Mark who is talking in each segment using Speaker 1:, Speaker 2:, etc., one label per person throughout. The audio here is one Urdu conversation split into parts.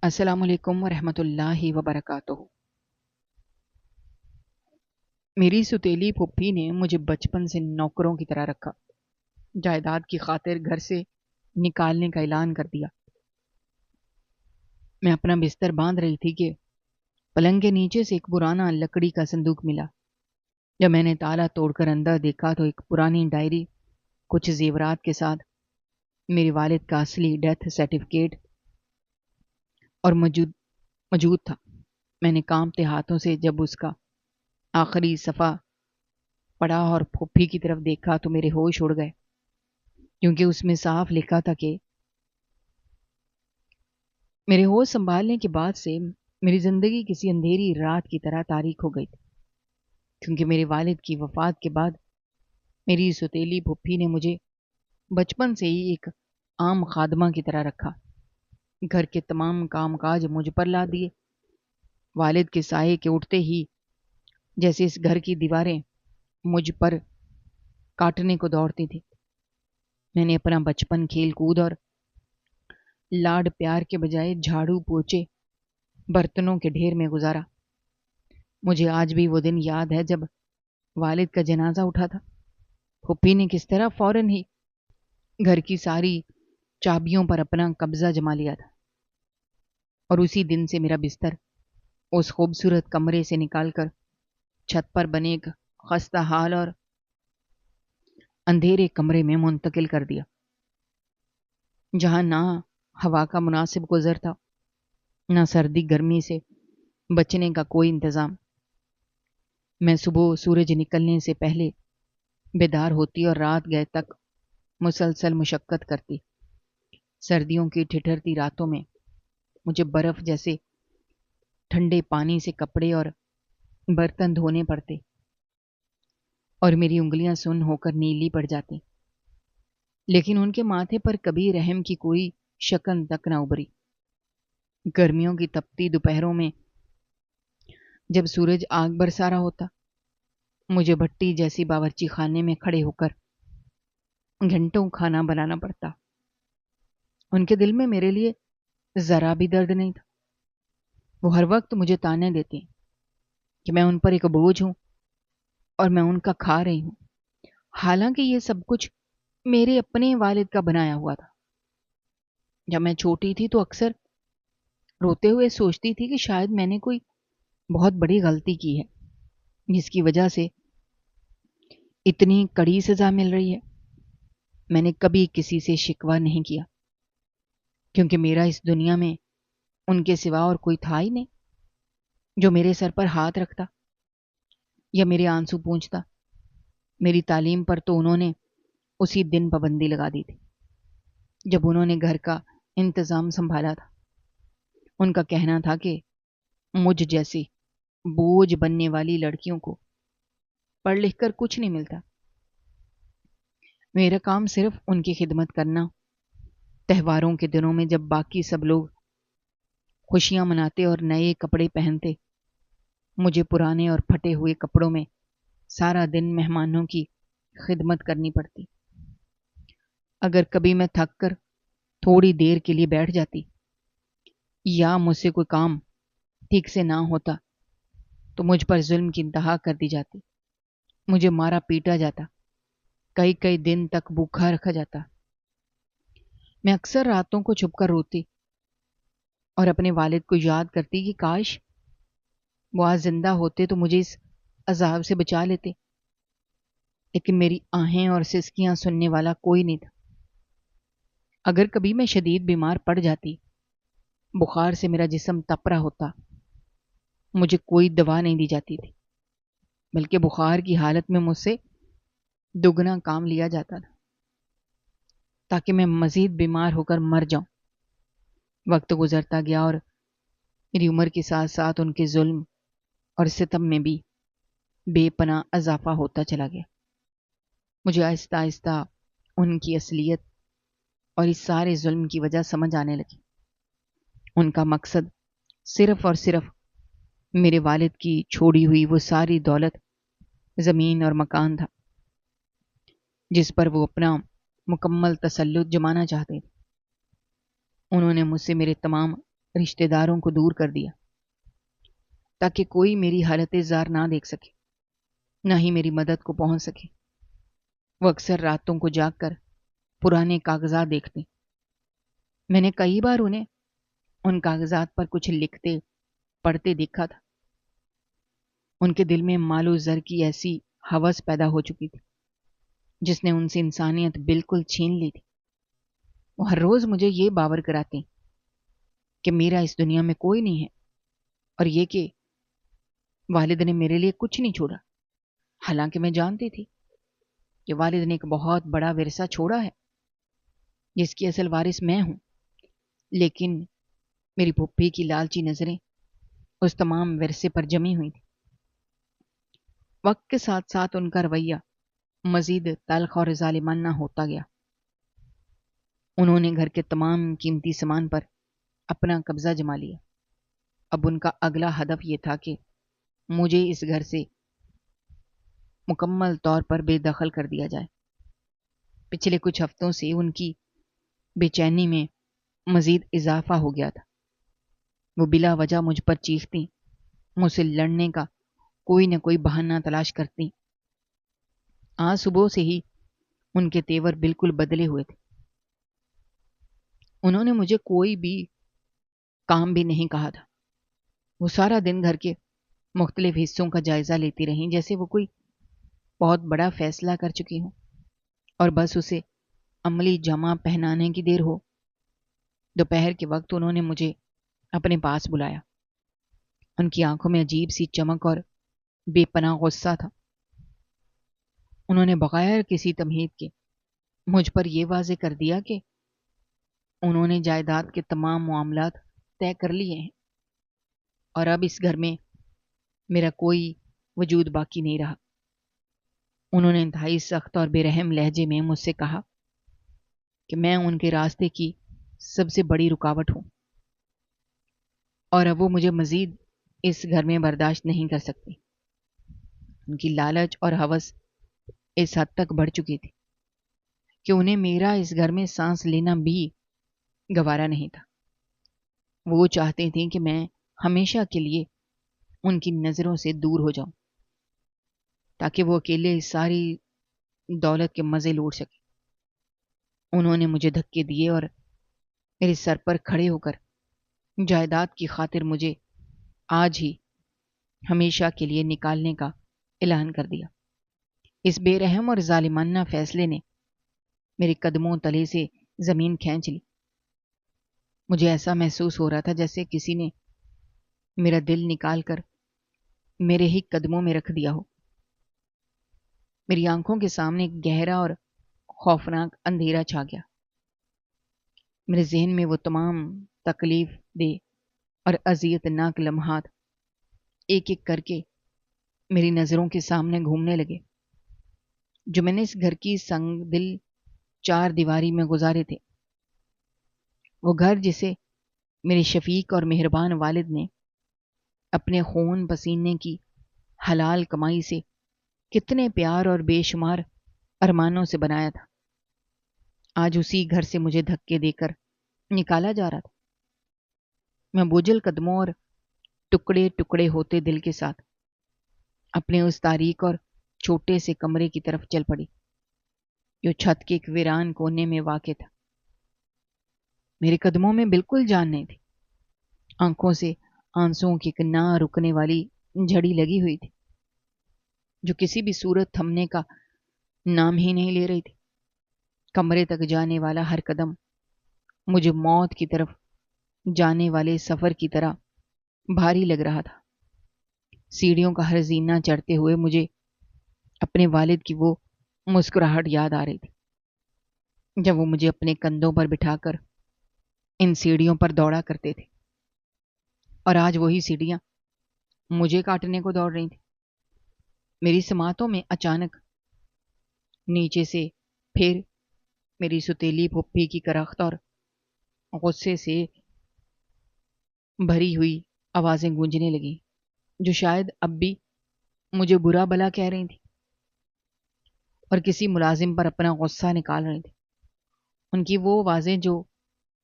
Speaker 1: السلام علیکم ورحمۃ اللہ وبرکاتہ۔ میری ستیلی پھپھی نے مجھے بچپن سے نوکروں کی طرح رکھا، جائیداد کی خاطر گھر سے نکالنے کا اعلان کر دیا۔ میں اپنا بستر باندھ رہی تھی کہ پلنگ کے نیچے سے ایک پرانا لکڑی کا صندوق ملا۔ جب میں نے تالا توڑ کر اندر دیکھا تو ایک پرانی ڈائری کچھ زیورات کے ساتھ میرے والد کا اصلی ڈیتھ سرٹیفکیٹ اور موجود تھا۔ میں نے کانپتے ہاتھوں سے جب اس کا آخری صفحہ پڑھا اور پھوپھی کی طرف دیکھا تو میرے ہوش اڑ گئے، کیونکہ اس میں صاف لکھا تھا کہ میرے ہوش سنبھالنے کے بعد سے میری زندگی کسی اندھیری رات کی طرح تاریک ہو گئی تھی، کیونکہ میرے والد کی وفات کے بعد میری ستیلی پھوپھی نے مجھے بچپن سے ہی ایک عام خادمہ کی طرح رکھا۔ گھر کے تمام کام کاج مجھ پر لا دیے۔ والد کے سائے کے اٹھتے ہی جیسے اس گھر کی دیواریں مجھ پر کاٹنے کو دوڑتی تھی۔ میں نے اپنا بچپن کھیل کود اور لاڈ پیار کے بجائے جھاڑو پوچے برتنوں کے ڈھیر میں گزارا۔ مجھے آج بھی وہ دن یاد ہے جب والد کا جنازہ اٹھا تھا۔ پھوپھی نے کس طرح فوراً ہی گھر کی ساری چابیوں پر اپنا قبضہ جما لیا تھا، اور اسی دن سے میرا بستر اس خوبصورت کمرے سے نکال کر چھت پر بنے ایک خستہ حال اور اندھیرے کمرے میں منتقل کر دیا، جہاں نہ ہوا کا مناسب گزر تھا، نہ سردی گرمی سے بچنے کا کوئی انتظام۔ میں صبح سورج نکلنے سے پہلے بیدار ہوتی اور رات گئے تک مسلسل مشقت کرتی۔ سردیوں کی ٹھٹھرتی راتوں میں مجھے برف جیسے ٹھنڈے پانی سے کپڑے اور برتن دھونے پڑتے، اور میری انگلیاں سن ہو کر نیلی پڑ جاتی، لیکن ان کے ماتھے پر کبھی رحم کی کوئی شکن تک نہ ابھری۔ گرمیوں کی تپتی دوپہروں میں جب سورج آگ برسا رہا ہوتا، مجھے بھٹی جیسی باورچی خانے میں کھڑے ہو کر گھنٹوں کھانا بنانا پڑتا۔ ان کے دل میں میرے لیے ذرا بھی درد نہیں تھا۔ وہ ہر وقت مجھے تانے دیتے کہ میں ان پر ایک بوجھ ہوں اور میں ان کا کھا رہی ہوں، حالانکہ یہ سب کچھ میرے اپنے والد کا بنایا ہوا تھا۔ جب میں چھوٹی تھی تو اکثر روتے ہوئے سوچتی تھی کہ شاید میں نے کوئی بہت بڑی غلطی کی ہے، جس کی وجہ سے اتنی کڑی سزا مل رہی ہے۔ میں نے کبھی کسی سے شکوہ نہیں کیا، کیونکہ میرا اس دنیا میں ان کے سوا اور کوئی تھا ہی نہیں جو میرے سر پر ہاتھ رکھتا یا میرے آنسو پونچھتا۔ میری تعلیم پر تو انہوں نے اسی دن پابندی لگا دی تھی جب انہوں نے گھر کا انتظام سنبھالا تھا۔ ان کا کہنا تھا کہ مجھ جیسی بوجھ بننے والی لڑکیوں کو پڑھ لکھ کر کچھ نہیں ملتا۔ میرا کام صرف ان کی خدمت کرنا، تہواروں کے دنوں میں جب باقی سب لوگ خوشیاں مناتے اور نئے کپڑے پہنتے، مجھے پرانے اور پھٹے ہوئے کپڑوں میں سارا دن مہمانوں کی خدمت کرنی پڑتی۔ اگر کبھی میں تھک کر تھوڑی دیر کے لیے بیٹھ جاتی یا مجھ سے کوئی کام ٹھیک سے نہ ہوتا تو مجھ پر ظلم کی انتہا کر دی جاتی۔ مجھے مارا پیٹا جاتا، کئی کئی دن تک بھوکا رکھا جاتا۔ میں اکثر راتوں کو چھپ کر روتی اور اپنے والد کو یاد کرتی کہ کاش وہ آج زندہ ہوتے تو مجھے اس عذاب سے بچا لیتے، لیکن میری آہیں اور سسکیاں سننے والا کوئی نہیں تھا۔ اگر کبھی میں شدید بیمار پڑ جاتی، بخار سے میرا جسم تپ رہا ہوتا، مجھے کوئی دوا نہیں دی جاتی تھی، بلکہ بخار کی حالت میں مجھ سے دگنا کام لیا جاتا تھا تاکہ میں مزید بیمار ہو کر مر جاؤں۔ وقت گزرتا گیا اور میری عمر کے ساتھ ساتھ ان کے ظلم اور ستم میں بھی بے پناہ اضافہ ہوتا چلا گیا۔ مجھے آہستہ آہستہ ان کی اصلیت اور اس سارے ظلم کی وجہ سمجھ آنے لگی۔ ان کا مقصد صرف اور صرف میرے والد کی چھوڑی ہوئی وہ ساری دولت، زمین اور مکان تھا جس پر وہ اپنا مکمل تسلط جمانا چاہتے تھے۔ انہوں نے مجھ سے میرے تمام رشتہ داروں کو دور کر دیا تاکہ کوئی میری حالت زار نہ دیکھ سکے، نہ ہی میری مدد کو پہنچ سکے۔ وہ اکثر راتوں کو جاگ کر پرانے کاغذات دیکھتے۔ میں نے کئی بار انہیں ان کاغذات پر کچھ لکھتے پڑھتے دیکھا تھا۔ ان کے دل میں مال و زر کی ایسی ہوس پیدا ہو چکی تھی جس نے ان سے انسانیت بالکل چھین لی تھی۔ وہ ہر روز مجھے یہ باور کراتے کہ میرا اس دنیا میں کوئی نہیں ہے، اور یہ کہ والد نے میرے لیے کچھ نہیں چھوڑا۔ حالانکہ میں جانتی تھی کہ والد نے ایک بہت بڑا ورثہ چھوڑا ہے جس کی اصل وارث میں ہوں، لیکن میری پھپھی کی لالچی نظریں اس تمام ورثے پر جمی ہوئی تھی۔ وقت کے ساتھ ساتھ ان کا رویہ مزید تلخ اور ظالمانہ ہوتا گیا۔ انہوں نے گھر کے تمام قیمتی سامان پر اپنا قبضہ جما لیا۔ اب ان کا اگلا ہدف یہ تھا کہ مجھے اس گھر سے مکمل طور پر بے دخل کر دیا جائے۔ پچھلے کچھ ہفتوں سے ان کی بے چینی میں مزید اضافہ ہو گیا تھا۔ وہ بلا وجہ مجھ پر چیختی، مجھ سے لڑنے کا کوئی نہ کوئی بہانہ تلاش کرتی۔ آج صبح سے ہی ان کے تیور بالکل بدلے ہوئے تھے۔ انہوں نے مجھے کوئی بھی کام بھی نہیں کہا تھا۔ وہ سارا دن گھر کے مختلف حصوں کا جائزہ لیتی رہیں، جیسے وہ کوئی بہت بڑا فیصلہ کر چکی ہوں اور بس اسے عملی جامہ پہنانے کی دیر ہو۔ دوپہر کے وقت انہوں نے مجھے اپنے پاس بلایا۔ ان کی آنکھوں میں عجیب سی چمک اور بے پناہ غصہ تھا۔ انہوں نے بغیر کسی تمہید کے مجھ پر یہ واضح کر دیا کہ انہوں نے جائیداد کے تمام معاملات طے کر لیے ہیں اور اب اس گھر میں میرا کوئی وجود باقی نہیں رہا۔ انہوں نے انتہائی سخت اور بے رحم لہجے میں مجھ سے کہا کہ میں ان کے راستے کی سب سے بڑی رکاوٹ ہوں اور اب وہ مجھے مزید اس گھر میں برداشت نہیں کر سکتی۔ ان کی لالچ اور ہوس اس حد تک بڑھ چکی تھی کہ انہیں میرا اس گھر میں سانس لینا بھی گوارا نہیں تھا۔ وہ چاہتے تھے کہ میں ہمیشہ کے لیے ان کی نظروں سے دور ہو جاؤں تاکہ وہ اکیلے اس ساری دولت کے مزے لوٹ سکے۔ انہوں نے مجھے دھکے دیے اور میرے سر پر کھڑے ہو کر جائیداد کی خاطر مجھے آج ہی ہمیشہ کے لیے نکالنے کا اعلان کر دیا۔ اس بے رحم اور ظالمانہ فیصلے نے میرے قدموں تلے سے زمین کھینچ لی۔ مجھے ایسا محسوس ہو رہا تھا جیسے کسی نے میرا دل نکال کر میرے ہی قدموں میں رکھ دیا ہو۔ میری آنکھوں کے سامنے ایک گہرا اور خوفناک اندھیرا چھا گیا۔ میرے ذہن میں وہ تمام تکلیف دہ اور اذیت ناک لمحات ایک ایک کر کے میری نظروں کے سامنے گھومنے لگے جو میں نے اس گھر کی سنگ دل چار دیواری میں گزارے تھے۔ وہ گھر جسے میرے شفیق اور مہربان والد نے اپنے خون پسینے کی حلال کمائی سے کتنے پیار اور بے شمار ارمانوں سے بنایا تھا، آج اسی گھر سے مجھے دھکے دے کر نکالا جا رہا تھا۔ میں بوجھل قدموں اور ٹکڑے ٹکڑے ہوتے دل کے ساتھ اپنے اس تاریک اور چھوٹے سے کمرے کی طرف چل پڑی جو چھت کے ایک ویران کونے میں واقع تھا۔ میرے قدموں میں بالکل جان نہیں تھی۔ آنکھوں سے آنسوؤں کی ایک نہ رکنے والی جھڑی لگی ہوئی تھی جو کسی بھی صورت تھمنے کا نام ہی نہیں لے رہی تھی۔ کمرے تک جانے والا ہر قدم مجھے موت کی طرف جانے والے سفر کی طرح بھاری لگ رہا تھا۔ سیڑھیوں کا ہر زینہ چڑھتے ہوئے مجھے اپنے والد کی وہ مسکراہٹ یاد آ رہی تھی جب وہ مجھے اپنے کندھوں پر بٹھا کر ان سیڑھیوں پر دوڑا کرتے تھے، اور آج وہی سیڑھیاں مجھے کاٹنے کو دوڑ رہی تھیں۔ میری سماعتوں میں اچانک نیچے سے پھر میری ستیلی پھپھی کی کرخت اور غصے سے بھری ہوئی آوازیں گونجنے لگیں جو شاید اب بھی مجھے برا بلا کہہ رہی تھی اور کسی ملازم پر اپنا غصہ نکال رہی تھی۔ ان کی وہ آوازیں جو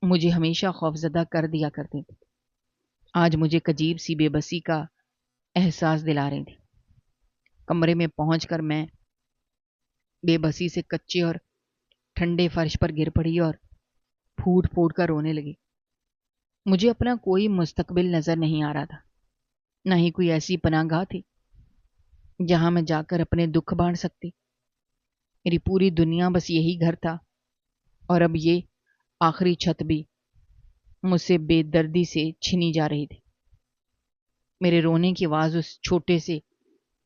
Speaker 1: مجھے ہمیشہ خوفزدہ کر دیا کرتی تھی۔ آج مجھے ایک عجیب سی بے بسی کا احساس دلا رہی تھی۔ کمرے میں پہنچ کر میں بے بسی سے کچے اور ٹھنڈے فرش پر گر پڑی اور پھوٹ پھوٹ کر رونے لگی۔ مجھے اپنا کوئی مستقبل نظر نہیں آ رہا تھا، نہ ہی کوئی ایسی پناہ گاہ تھی جہاں میں جا کر اپنے دکھ بانٹ سکتی۔ میری پوری دنیا بس یہی گھر تھا، اور اب یہ آخری چھت بھی مجھ سے بے دردی سے چھینی جا رہی تھی۔ میرے رونے کی آواز اس چھوٹے سے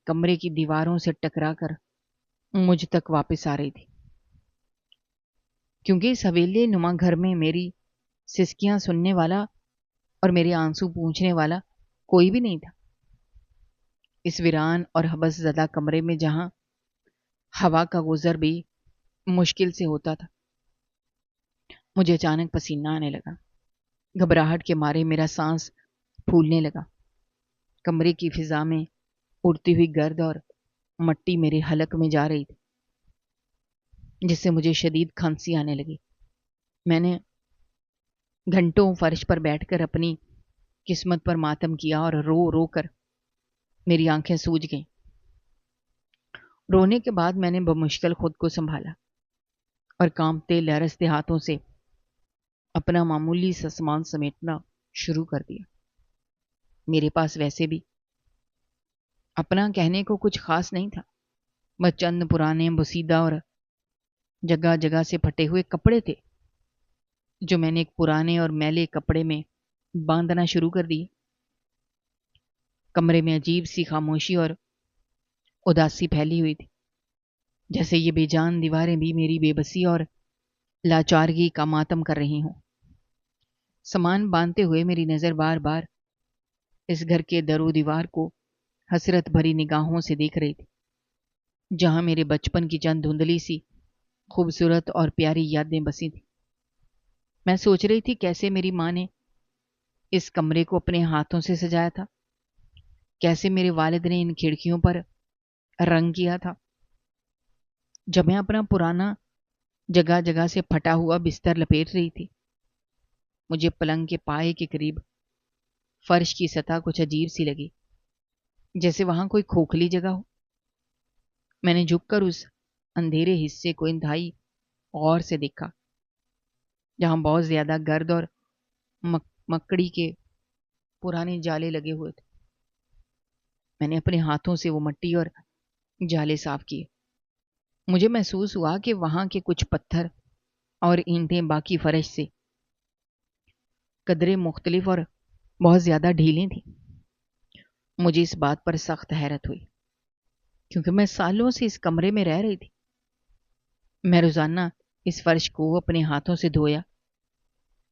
Speaker 1: کمرے کی دیواروں سے ٹکرا کر مجھ تک واپس آ رہی تھی، کیونکہ اس حویلی نما گھر میں میری سسکیاں سننے والا اور میرے آنسو پوچھنے والا کوئی بھی نہیں تھا۔ اس ویران اور حبس زدہ کمرے میں جہاں ہوا کا گزر بھی مشکل سے ہوتا تھا، مجھے اچانک پسینہ آنے لگا۔ گھبراہٹ کے مارے میرا سانس پھولنے لگا۔ کمرے کی فضا میں اڑتی ہوئی گرد اور مٹی میرے حلق میں جا رہی تھی، جس سے مجھے شدید کھانسی آنے لگی۔ میں نے گھنٹوں فرش پر بیٹھ کر اپنی قسمت پر ماتم کیا اور رو رو کر میری آنکھیں سوج گئیں۔ رونے کے بعد میں نے بمشکل خود کو سنبھالا اور کانپتے لرزتے ہاتھوں سے اپنا معمولی سا سامان سمیٹنا شروع کر دیا۔ میرے پاس ویسے بھی اپنا کہنے کو کچھ خاص نہیں تھا، بس چند پرانے بوسیدہ اور جگہ جگہ سے پھٹے ہوئے کپڑے تھے جو میں نے ایک پرانے اور میلے کپڑے میں باندھنا شروع کر دیے۔ کمرے میں عجیب سی خاموشی اور اداسی پھیلی ہوئی تھی، جیسے یہ بے جان دیواریں بھی میری بے بسی اور لاچارگی کا ماتم کر رہی ہوں۔ سامان باندھتے ہوئے میری نظر بار بار اس گھر کے در و دیوار کو حسرت بھری نگاہوں سے دیکھ رہی تھی، جہاں میرے بچپن کی چند دھندلی سی خوبصورت اور پیاری یادیں بسی تھیں۔ میں سوچ رہی تھی کیسے میری ماں نے اس کمرے کو اپنے ہاتھوں سے سجایا تھا، کیسے میرے والد نے ان کھڑکیوں پر رنگ کیا تھا۔ جب میں اپنا پرانا جگہ جگہ سے پھٹا ہوا بستر لپیٹ رہی تھی، مجھے پلنگ کے پائے کے قریب فرش کی سطح کچھ عجیب سی لگی، جیسے وہاں کوئی کھوکھلی جگہ ہو۔ میں نے جھک کر اس اندھیرے حصے کو انتہائی غور سے دیکھا، جہاں بہت زیادہ گرد اور مکڑی کے پرانے جالے لگے ہوئے تھے۔ میں نے اپنے ہاتھوں سے وہ مٹی اور جالے صاف کیے۔ مجھے محسوس ہوا کہ وہاں کے کچھ پتھر اور اینٹیں باقی فرش سے قدرے مختلف اور بہت زیادہ ڈھیلیں تھیں۔ مجھے اس بات پر سخت حیرت ہوئی، کیونکہ میں سالوں سے اس کمرے میں رہ رہی تھی۔ میں روزانہ اس فرش کو اپنے ہاتھوں سے دھویا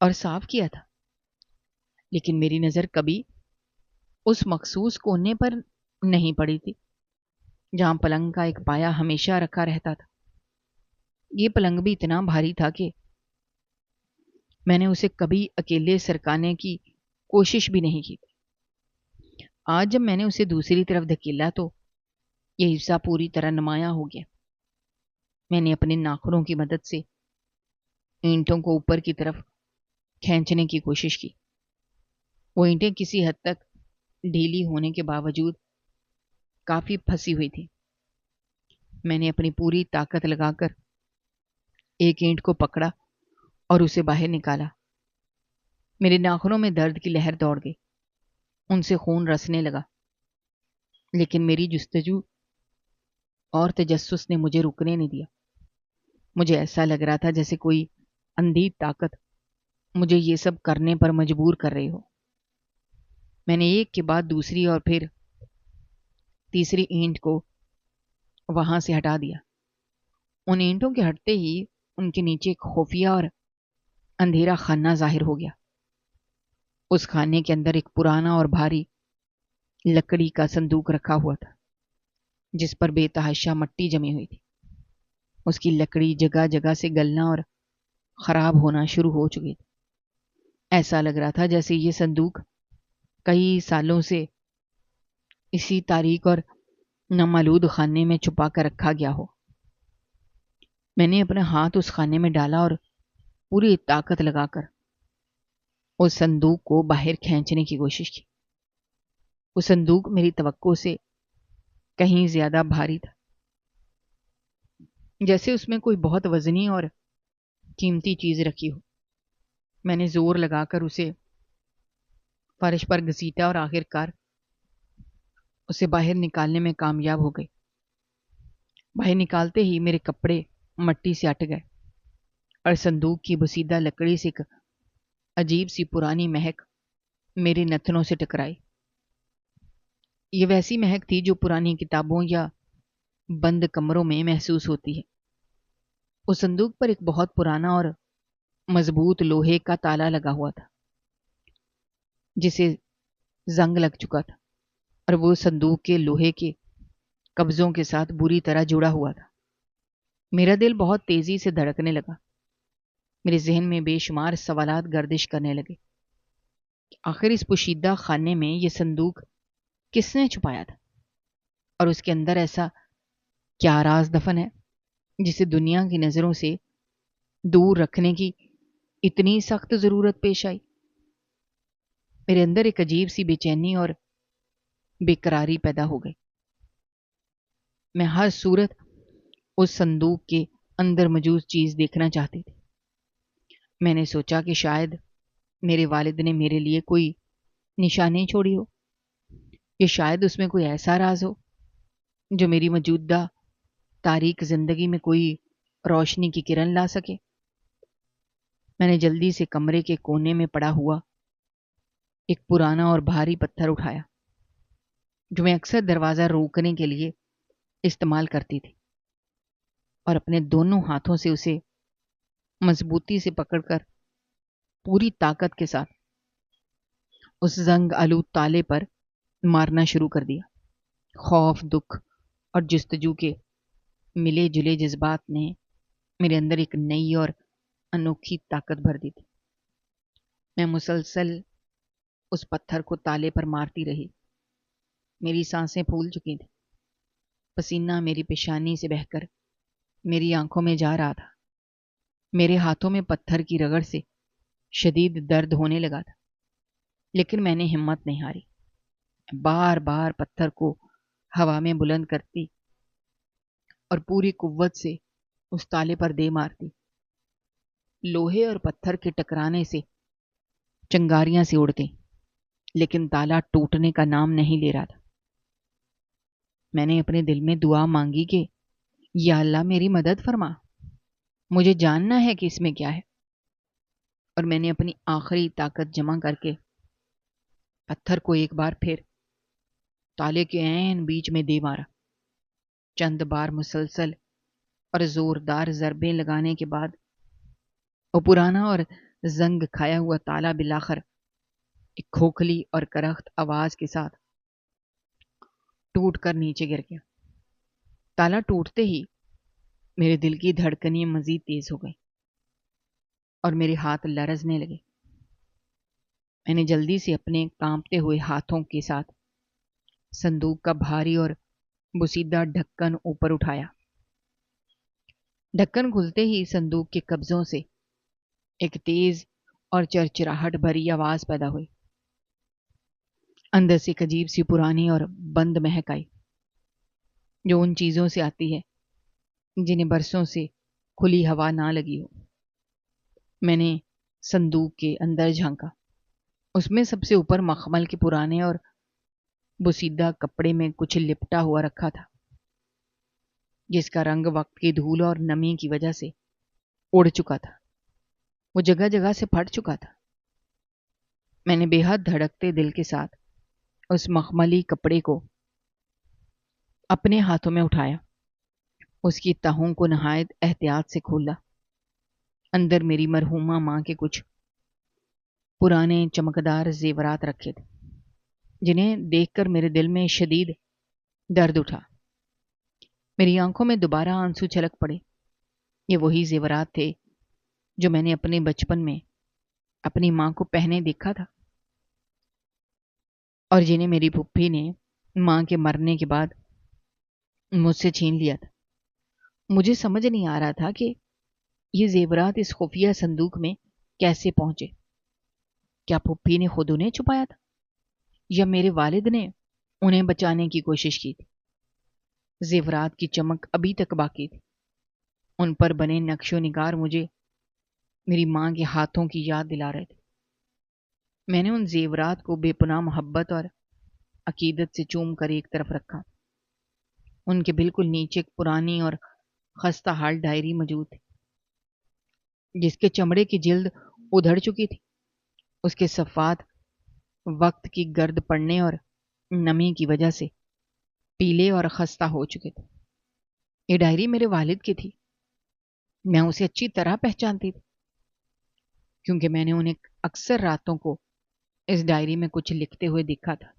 Speaker 1: اور صاف کیا تھا، لیکن میری نظر کبھی اس مخصوص کونے پر نہیں پڑی تھی جہاں پلنگ کا ایک پایا ہمیشہ رکھا رہتا تھا۔ یہ پلنگ بھی اتنا بھاری تھا کہ میں نے اسے کبھی اکیلے سرکانے کی کوشش بھی نہیں کی تھی۔ آج جب میں نے اسے دوسری طرف دھکیلا تو یہ حصہ پوری طرح نمایاں ہو گیا۔ میں نے اپنے ناخنوں کی مدد سے اینٹوں کو اوپر کی طرف کھینچنے کی کوشش کی۔ وہ اینٹیں کسی حد تک ڈھیلی ہونے کے باوجود کافی پھنسی ہوئی تھی۔ میں نے اپنی پوری طاقت لگا کر ایک اینٹ کو پکڑا اور اسے باہر نکالا۔ میرے ناخنوں میں درد کی لہر دوڑ گئی، ان سے خون رسنے لگا، لیکن میری جستجو اور تجسس نے مجھے رکنے نہیں دیا۔ مجھے ایسا لگ رہا تھا جیسے کوئی اندھی طاقت مجھے یہ سب کرنے پر مجبور کر رہی ہو۔ میں نے ایک کے بعد دوسری اور پھر تیسری اینٹ کو وہاں سے ہٹا دیا۔ ان اینٹوں کے ہٹتے ہی ان کے نیچے ایک خفیہ اور اندھیرا خانہ ظاہر ہو گیا۔ اس خانے کے اندر ایک پرانا اور بھاری لکڑی کا صندوق رکھا ہوا تھا، جس پر بے تحاشا مٹی جمی ہوئی تھی۔ اس کی لکڑی جگہ جگہ سے گلنا اور خراب ہونا شروع ہو چکی تھی۔ ایسا لگ رہا تھا جیسے یہ صندوق کئی سالوں سے اسی تاریک اور نامالود خانے میں چھپا کر رکھا گیا ہو۔ میں نے اپنا ہاتھ اس خانے میں ڈالا اور پوری طاقت لگا کر اس صندوق کو باہر کھینچنے کی کوشش کی۔ وہ صندوق میری توقع سے کہیں زیادہ بھاری تھا، جیسے اس میں کوئی بہت وزنی اور قیمتی چیز رکھی ہو۔ میں نے زور لگا کر اسے فرش پر گھسیٹا اور آخر کار اسے باہر نکالنے میں کامیاب ہو گئی۔ باہر نکالتے ہی میرے کپڑے مٹی سے اٹ گئے اور صندوق کی بسیدہ لکڑی سے ایک عجیب سی پرانی مہک میرے نتنوں سے ٹکرائی۔ یہ ویسی مہک تھی جو پرانی کتابوں یا بند کمروں میں محسوس ہوتی ہے۔ اس صندوق پر ایک بہت پرانا اور مضبوط لوہے کا تالا لگا ہوا تھا جسے زنگ لگ چکا تھا، اور وہ صندوق کے لوہے کے قبضوں کے ساتھ بری طرح جڑا ہوا تھا۔ میرا دل بہت تیزی سے دھڑکنے لگا۔ میرے ذہن میں بے شمار سوالات گردش کرنے لگے۔ آخر اس پوشیدہ خانے میں یہ صندوق کس نے چھپایا تھا، اور اس کے اندر ایسا کیا راز دفن ہے جسے دنیا کی نظروں سے دور رکھنے کی اتنی سخت ضرورت پیش آئی؟ میرے اندر ایک عجیب سی بے چینی اور بے قراری پیدا ہو گئی۔ میں ہر صورت اس صندوق کے اندر موجود چیز دیکھنا چاہتی تھی۔ میں نے سوچا کہ شاید میرے والد نے میرے لیے کوئی نشانی چھوڑی ہو، یا شاید اس میں کوئی ایسا راز ہو جو میری موجودہ تاریک زندگی میں کوئی روشنی کی کرن لا سکے۔ میں نے جلدی سے کمرے کے کونے میں پڑا ہوا ایک پرانا اور بھاری پتھر اٹھایا جو میں اکثر دروازہ روکنے کے لیے استعمال کرتی تھی، اور اپنے دونوں ہاتھوں سے اسے مضبوطی سے پکڑ کر پوری طاقت کے ساتھ اس زنگ آلود تالے پر مارنا شروع کر دیا۔ خوف، دکھ اور جستجو کے ملے جلے جذبات نے میرے اندر ایک نئی اور انوکھی طاقت بھر دی تھی۔ میں مسلسل اس پتھر کو تالے پر مارتی رہی۔ میری سانسیں پھول چکی تھیں، پسینہ میری پیشانی سے بہہ کر میری آنکھوں میں جا رہا تھا۔ میرے ہاتھوں میں پتھر کی رگڑ سے شدید درد ہونے لگا تھا، لیکن میں نے ہمت نہیں ہاری۔ بار بار پتھر کو ہوا میں بلند کرتی اور پوری قوت سے اس تالے پر دے مارتی۔ لوہے اور پتھر کے ٹکرانے سے چنگاریاں سی اڑتی، لیکن تالا ٹوٹنے کا نام نہیں لے رہا تھا۔ میں نے اپنے دل میں دعا مانگی کہ یا اللہ میری مدد فرما، مجھے جاننا ہے کہ اس میں کیا ہے، اور میں نے اپنی آخری طاقت جمع کر کے پتھر کو ایک بار پھر تالے کے عین بیچ میں دے مارا۔ چند بار مسلسل اور زوردار ضربیں لگانے کے بعد وہ پرانا اور زنگ کھایا ہوا تالا بالآخر ایک کھوکھلی اور کرخت آواز کے ساتھ ٹوٹ کر نیچے گر گیا۔ تالا ٹوٹتے ہی میرے دل کی دھڑکنیں مزید تیز ہو گئی اور میرے ہاتھ لرزنے لگے۔ میں نے جلدی سے اپنے کانپتے ہوئے ہاتھوں کے ساتھ صندوق کا بھاری اور بسیدہ ڈھکن اوپر اٹھایا۔ ڈھکن کھلتے ہی صندوق کے قبضوں سے ایک تیز اور چرچراہٹ بھری آواز پیدا ہوئی۔ اندر سے ایک عجیب سی پرانی اور بند مہک آئی، جو ان چیزوں سے آتی ہے جنہیں برسوں سے کھلی ہوا نہ لگی ہو۔ میں نے صندوق کے اندر جھانکا۔ اس میں سب سے اوپر مخمل کے پرانے اور بسیدہ کپڑے میں کچھ لپٹا ہوا رکھا تھا، جس کا رنگ وقت کی دھول اور نمی کی وجہ سے اڑ چکا تھا، وہ جگہ جگہ سے پھٹ چکا تھا۔ میں نے بے حد دھڑکتے دل کے ساتھ اس مخملی کپڑے کو اپنے ہاتھوں میں اٹھایا، اس کی تہوں کو نہایت احتیاط سے کھولا۔ اندر میری مرحومہ ماں کے کچھ پرانے چمکدار زیورات رکھے تھے، جنہیں دیکھ کر میرے دل میں شدید درد اٹھا۔ میری آنکھوں میں دوبارہ آنسو چھلک پڑے۔ یہ وہی زیورات تھے جو میں نے اپنے بچپن میں اپنی ماں کو پہنے دیکھا تھا، اور جنہیں میری پھپھی نے ماں کے مرنے کے بعد مجھ سے چھین لیا تھا۔ مجھے سمجھ نہیں آ رہا تھا کہ یہ زیورات اس خفیہ صندوق میں کیسے پہنچے۔ کیا پھپھی نے خود انہیں چھپایا تھا یا میرے والد نے انہیں بچانے کی کوشش کی تھی؟ زیورات کی چمک ابھی تک باقی تھی، ان پر بنے نقش و نگار مجھے میری ماں کے ہاتھوں کی یاد دلا رہے تھے۔ میں نے ان زیورات کو بے پناہ محبت اور عقیدت سے چوم کر ایک طرف رکھا۔ ان کے بالکل نیچے ایک پرانی اور خستہ حال ڈائری موجود تھی، جس کے چمڑے کی جلد ادھڑ چکی تھی۔ اس کے صفحات وقت کی گرد پڑنے اور نمی کی وجہ سے پیلے اور خستہ ہو چکے تھے۔ یہ ڈائری میرے والد کی تھی۔ میں اسے اچھی طرح پہچانتی تھی، کیونکہ میں نے انہیں اکثر راتوں کو اس ڈائری میں کچھ لکھتے ہوئے دیکھا تھا۔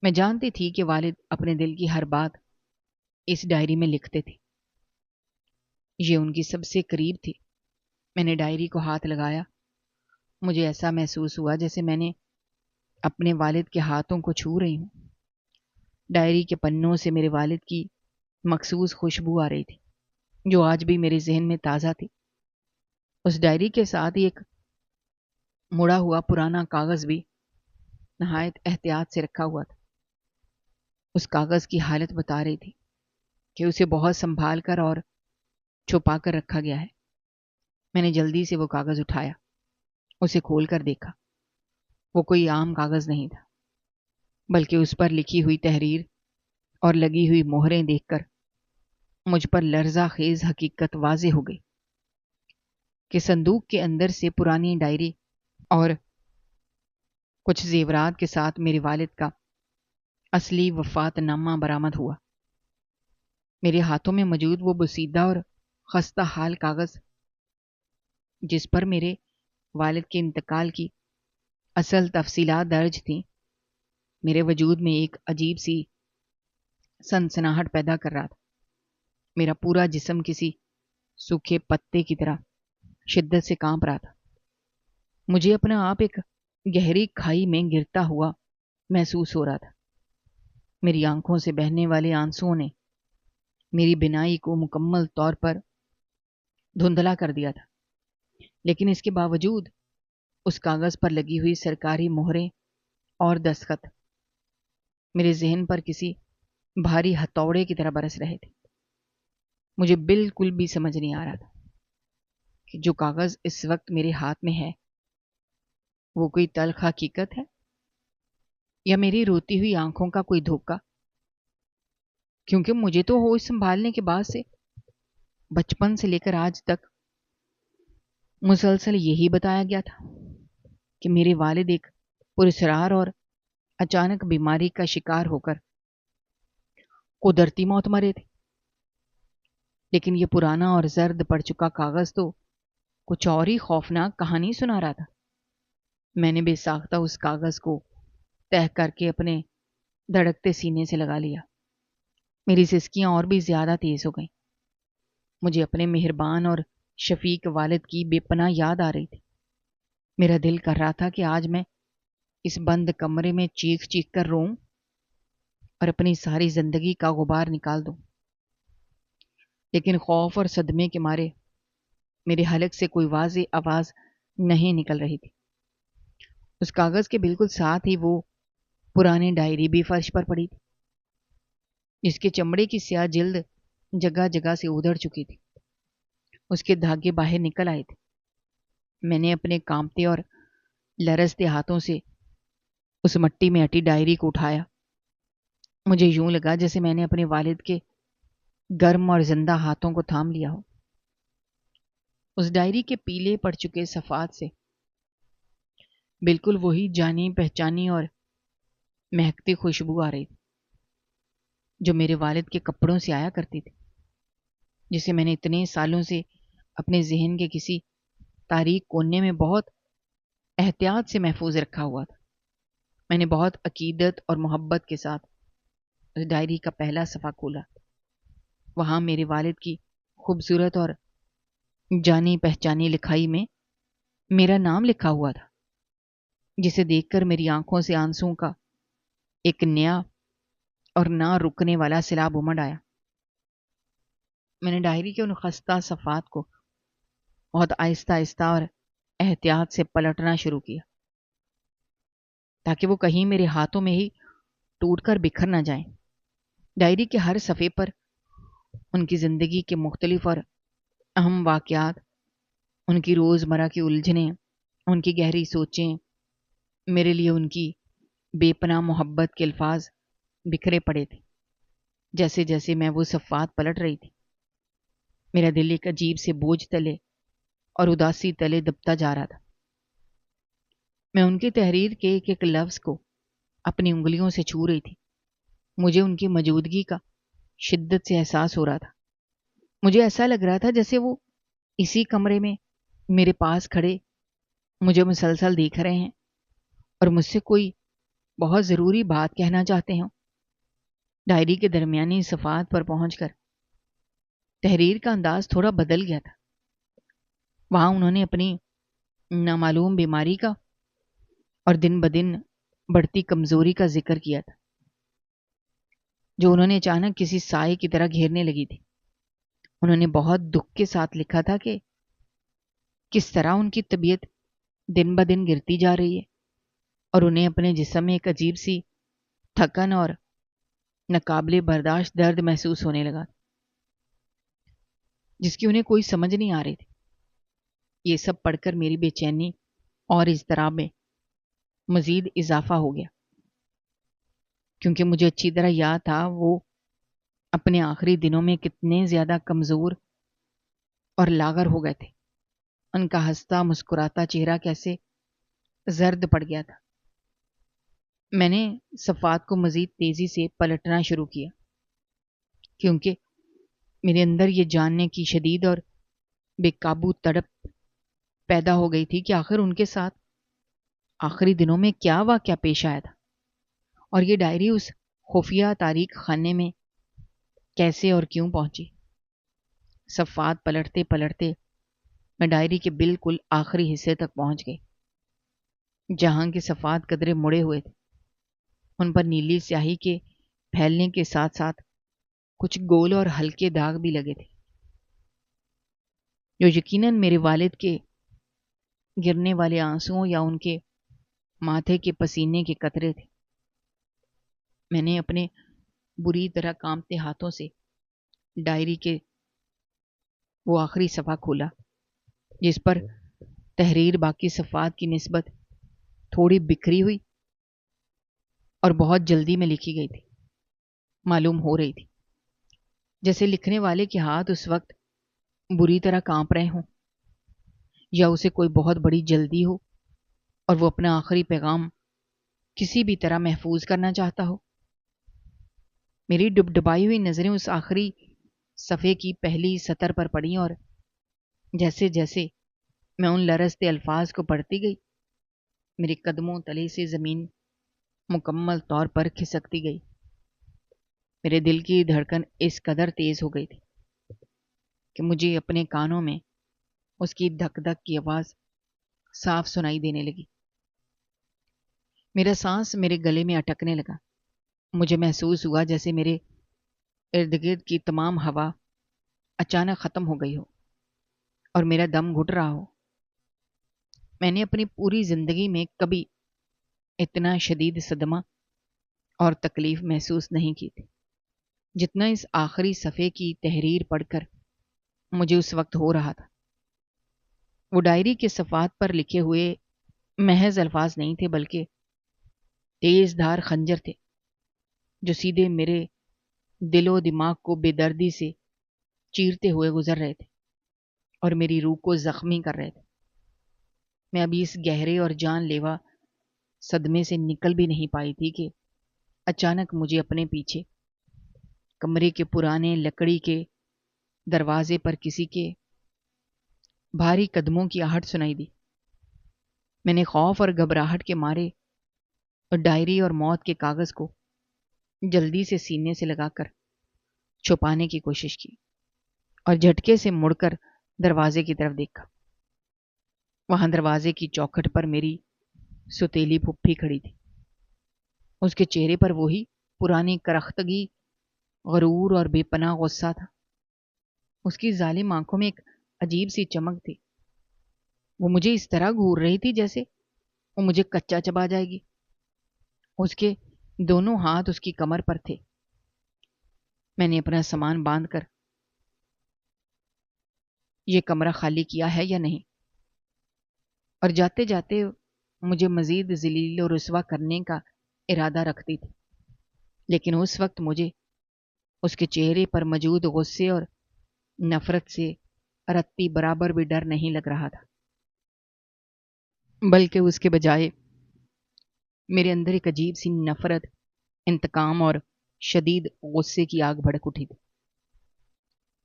Speaker 1: میں جانتی تھی کہ والد اپنے دل کی ہر بات اس ڈائری میں لکھتے تھے۔ یہ ان کی سب سے قریب تھی۔ میں نے ڈائری کو ہاتھ لگایا، مجھے ایسا محسوس ہوا جیسے میں نے اپنے والد کے ہاتھوں کو چھو رہی ہوں۔ ڈائری کے پنوں سے میرے والد کی مخصوص خوشبو آ رہی تھی، جو آج بھی میرے ذہن میں تازہ تھی۔ اس ڈائری کے ساتھ ایک مڑا ہوا پرانا کاغذ بھی نہایت احتیاط سے رکھا ہوا تھا۔ اس کاغذ کی حالت بتا رہی تھی کہ اسے بہت سنبھال کر اور چھپا کر رکھا گیا ہے۔ میں نے جلدی سے وہ کاغذ اٹھایا، اسے کھول کر دیکھا۔ وہ کوئی عام کاغذ نہیں تھا، بلکہ اس پر لکھی ہوئی تحریر اور لگی ہوئی مہریں دیکھ کر مجھ پر لرزہ خیز حقیقت واضح ہو گئی کہ صندوق کے اندر سے پرانی ڈائری اور کچھ زیورات کے ساتھ میرے والد کا اصلی وفات نامہ برآمد ہوا۔ میرے ہاتھوں میں موجود وہ بوسیدہ اور خستہ حال کاغذ، جس پر میرے والد کے انتقال کی اصل تفصیلات درج تھیں، میرے وجود میں ایک عجیب سی سنسناہٹ پیدا کر رہا تھا۔ میرا پورا جسم کسی سوکھے پتے کی طرح شدت سے کانپ رہا تھا۔ مجھے اپنا آپ ایک گہری کھائی میں گرتا ہوا محسوس ہو رہا تھا۔ میری آنکھوں سے بہنے والے آنسوؤں نے میری بینائی کو مکمل طور پر دھندلا کر دیا تھا، لیکن اس کے باوجود اس کاغذ پر لگی ہوئی سرکاری مہریں اور دستخط میرے ذہن پر کسی بھاری ہتھوڑے کی طرح برس رہے تھے۔ مجھے بالکل بھی سمجھ نہیں آ رہا تھا کہ جو کاغذ اس وقت میرے ہاتھ میں ہے وہ کوئی تلخ حقیقت ہے یا میری روتی ہوئی آنکھوں کا کوئی دھوکہ، کیونکہ مجھے تو ہوش سنبھالنے کے بعد سے بچپن سے لے کر آج تک مسلسل یہی بتایا گیا تھا کہ میرے والد ایک پراسرار اور اچانک بیماری کا شکار ہو کر قدرتی موت مرے تھے۔ لیکن یہ پرانا اور زرد پڑ چکا کاغذ تو کچھ اور ہی خوفناک کہانی سنا رہا تھا۔ میں نے بے ساختہ اس کاغذ کو تہہ کر کے اپنے دھڑکتے سینے سے لگا لیا۔ میری سسکیاں اور بھی زیادہ تیز ہو گئیں۔ مجھے اپنے مہربان اور شفیق والد کی بے پناہ یاد آ رہی تھی۔ میرا دل کر رہا تھا کہ آج میں اس بند کمرے میں چیخ چیخ کر روؤں اور اپنی ساری زندگی کا غبار نکال دوں، لیکن خوف اور صدمے کے مارے میرے حلق سے کوئی واضح آواز نہیں نکل رہی تھی۔ اس کاغذ کے بالکل ساتھ ہی وہ پرانی ڈائری بھی فرش پر پڑی تھی، جس کے چمڑے کی سیاہ جلد جگہ جگہ سے ادھڑ چکی تھی۔ اس کے دھاگے باہر نکل آئے تھے۔ میں نے اپنے کانپتے اور لرزتے ہاتھوں سے اس مٹی میں اٹی ڈائری کو اٹھایا۔ مجھے یوں لگا جیسے میں نے اپنے والد کے گرم اور زندہ ہاتھوں کو تھام لیا ہو۔ اس ڈائری کے پیلے پڑ چکے صفحات سے بالکل وہی جانی پہچانی اور مہکتی خوشبو آ رہی تھی جو میرے والد کے کپڑوں سے آیا کرتی تھی، جسے میں نے اتنے سالوں سے اپنے ذہن کے کسی تاریک کونے میں بہت احتیاط سے محفوظ رکھا ہوا تھا۔ میں نے بہت عقیدت اور محبت کے ساتھ اس ڈائری کا پہلا صفحہ کھولا۔ وہاں میرے والد کی خوبصورت اور جانی پہچانی لکھائی میں میرا نام لکھا ہوا تھا، جسے دیکھ کر میری آنکھوں سے آنسوؤں کا ایک نیا اور نہ رکنے والا سیلاب امڑ آیا۔ میں نے ڈائری کے ان خستہ صفحات کو بہت آہستہ آہستہ اور احتیاط سے پلٹنا شروع کیا۔ تاکہ وہ کہیں میرے ہاتھوں میں ہی ٹوٹ کر بکھر نہ جائیں۔ ڈائری کے ہر صفحے پر ان کی زندگی کے مختلف اور اہم واقعات، ان کی روزمرہ کی الجھنیں، ان کی گہری سوچیں، میرے لیے ان کی بے پناہ محبت کے الفاظ بکھرے پڑے تھے۔ جیسے جیسے میں وہ صفحات پلٹ رہی تھی، میرا دل ایک عجیب سے بوجھ تلے اور اداسی تلے دبتا جا رہا تھا۔ میں ان کی تحریر کے ایک ایک لفظ کو اپنی انگلیوں سے چھو رہی تھی۔ مجھے ان کی موجودگی کا شدت سے احساس ہو رہا تھا۔ مجھے ایسا لگ رہا تھا جیسے وہ اسی کمرے میں میرے پاس کھڑے مجھے مسلسل دیکھ رہے ہیں اور مجھ سے کوئی بہت ضروری بات کہنا چاہتے ہیں۔ ڈائری کے درمیانی صفحات پر پہنچ کر تحریر کا انداز تھوڑا بدل گیا تھا۔ وہاں انہوں نے اپنی نامعلوم بیماری کا اور دن بدن بڑھتی کمزوری کا ذکر کیا تھا، جو انہوں نے اچانک کسی سائے کی طرح گھیرنے لگی تھی۔ انہوں نے بہت دکھ کے ساتھ لکھا تھا کہ کس طرح ان کی طبیعت دن بدن گرتی جا رہی ہے اور انہیں اپنے جسم میں ایک عجیب سی تھکن اور ناقابل برداشت درد محسوس ہونے لگا، جس کی انہیں کوئی سمجھ نہیں آ رہی تھی۔ یہ سب پڑھ کر میری بے چینی اور اضطراب میں مزید اضافہ ہو گیا، کیونکہ مجھے اچھی طرح یاد تھا وہ اپنے آخری دنوں میں کتنے زیادہ کمزور اور لاغر ہو گئے تھے۔ ان کا ہنستا مسکراتا چہرہ کیسے زرد پڑ گیا تھا۔ میں نے صفحات کو مزید تیزی سے پلٹنا شروع کیا، کیونکہ میرے اندر یہ جاننے کی شدید اور بے قابو تڑپ پیدا ہو گئی تھی کہ آخر ان کے ساتھ آخری دنوں میں کیا واقعہ پیش آیا تھا، اور یہ ڈائری اس خفیہ تاریخ خانے میں کیسے اور کیوں پہنچی۔ صفحات پلٹتے پلٹتے میں ڈائری کے بالکل آخری حصے تک پہنچ گئی، جہاں کے صفحات قدرے مڑے ہوئے تھے۔ ان پر نیلی سیاہی کے پھیلنے کے ساتھ ساتھ کچھ گول اور ہلکے داغ بھی لگے تھے، جو یقیناً میرے والد کے گرنے والے آنسوؤں یا ان کے ماتھے کے پسینے کے قطرے تھے۔ میں نے اپنے بری طرح کانپتے ہاتھوں سے ڈائری کے وہ آخری صفحہ کھولا جس پر تحریر باقی صفحات کی نسبت تھوڑی بکھری ہوئی اور بہت جلدی میں لکھی گئی تھی۔ معلوم ہو رہی تھی جیسے لکھنے والے کے ہاتھ اس وقت بری طرح کانپ رہے ہوں، یا اسے کوئی بہت بڑی جلدی ہو اور وہ اپنا آخری پیغام کسی بھی طرح محفوظ کرنا چاہتا ہو۔ میری ڈبڈبائی ہوئی نظریں اس آخری صفحے کی پہلی سطر پر پڑیں، اور جیسے جیسے میں ان لرزتے الفاظ کو پڑھتی گئی، میرے قدموں تلے سے زمین مکمل طور پر کھسکتی گئی۔ میرے دل کی دھڑکن اس قدر تیز ہو گئی تھی کہ مجھے اپنے کانوں میں اس کی دھک دھک کی آواز صاف سنائی دینے لگی۔ میرا سانس میرے گلے میں اٹکنے لگا۔ مجھے محسوس ہوا جیسے میرے ارد گرد کی تمام ہوا اچانک ختم ہو گئی ہو اور میرا دم گھٹ رہا ہو۔ میں نے اپنی پوری زندگی میں کبھی اتنا شدید صدمہ اور تکلیف محسوس نہیں کی تھی جتنا اس آخری صفحے کی تحریر پڑھ کر مجھے اس وقت ہو رہا تھا۔ وہ ڈائری کے صفحات پر لکھے ہوئے محض الفاظ نہیں تھے، بلکہ تیز دھار خنجر تھے جو سیدھے میرے دل و دماغ کو بے دردی سے چیرتے ہوئے گزر رہے تھے اور میری روح کو زخمی کر رہے تھے۔ میں ابھی اس گہرے اور جان لیوا صدمے سے نکل بھی نہیں پائی تھی کہ اچانک مجھے اپنے پیچھے کمرے کے پرانے لکڑی کے دروازے پر کسی کے بھاری قدموں کی آہٹ سنائی دی۔ میں نے خوف اور گھبراہٹ کے مارے ڈائری اور موت کے کاغذ کو جلدی سے سینے سے لگا کر چھپانے کی کوشش کی اور جھٹکے سے مڑ کر دروازے کی طرف دیکھا۔ وہاں دروازے کی چوکھٹ پر میری ستیلی پھپھی کھڑی تھی۔ اس کے چہرے پر وہی پرانی کرختگی، غرور اور بے پناہ غصہ تھا۔ اس کی ظالم آنکھوں میں ایک عجیب سی چمک تھی۔ وہ مجھے اس طرح گھور رہی تھی جیسے وہ مجھے کچا چبا جائے گی۔ اس کے دونوں ہاتھ اس کی کمر پر تھے۔ میں نے اپنا سامان باندھ کر یہ کمرہ خالی کیا ہے یا نہیں، اور جاتے جاتے مجھے مزید ذلیل و رسوا کرنے کا ارادہ رکھتی تھی، لیکن اس وقت مجھے اس کے چہرے پر موجود غصے اور نفرت سے رتی برابر بھی ڈر نہیں لگ رہا تھا، بلکہ اس کے بجائے میرے اندر ایک عجیب سی نفرت، انتقام اور شدید غصے کی آگ بھڑک اٹھی تھی،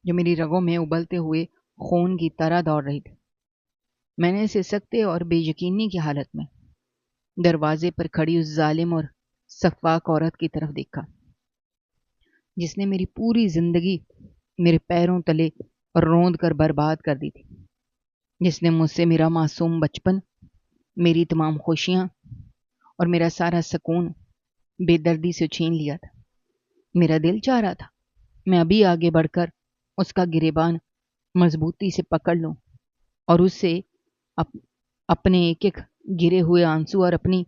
Speaker 1: جو میری رگوں میں ابلتے ہوئے خون کی طرح دوڑ رہی تھی۔ میں نے اسے سکتے اور بے یقینی کی حالت میں دروازے پر کھڑی اس ظالم اور سفاک عورت کی طرف دیکھا، جس نے میری پوری زندگی میرے پیروں تلے روند کر برباد کر دی تھی، جس نے مجھ سے میرا معصوم بچپن، میری تمام خوشیاں اور میرا سارا سکون بے دردی سے چھین لیا تھا۔ میرا دل چاہ رہا تھا میں ابھی آگے بڑھ کر اس کا گریبان مضبوطی سے پکڑ لوں اور اس سے اپنے ایک ایک گرے ہوئے آنسو اور اپنی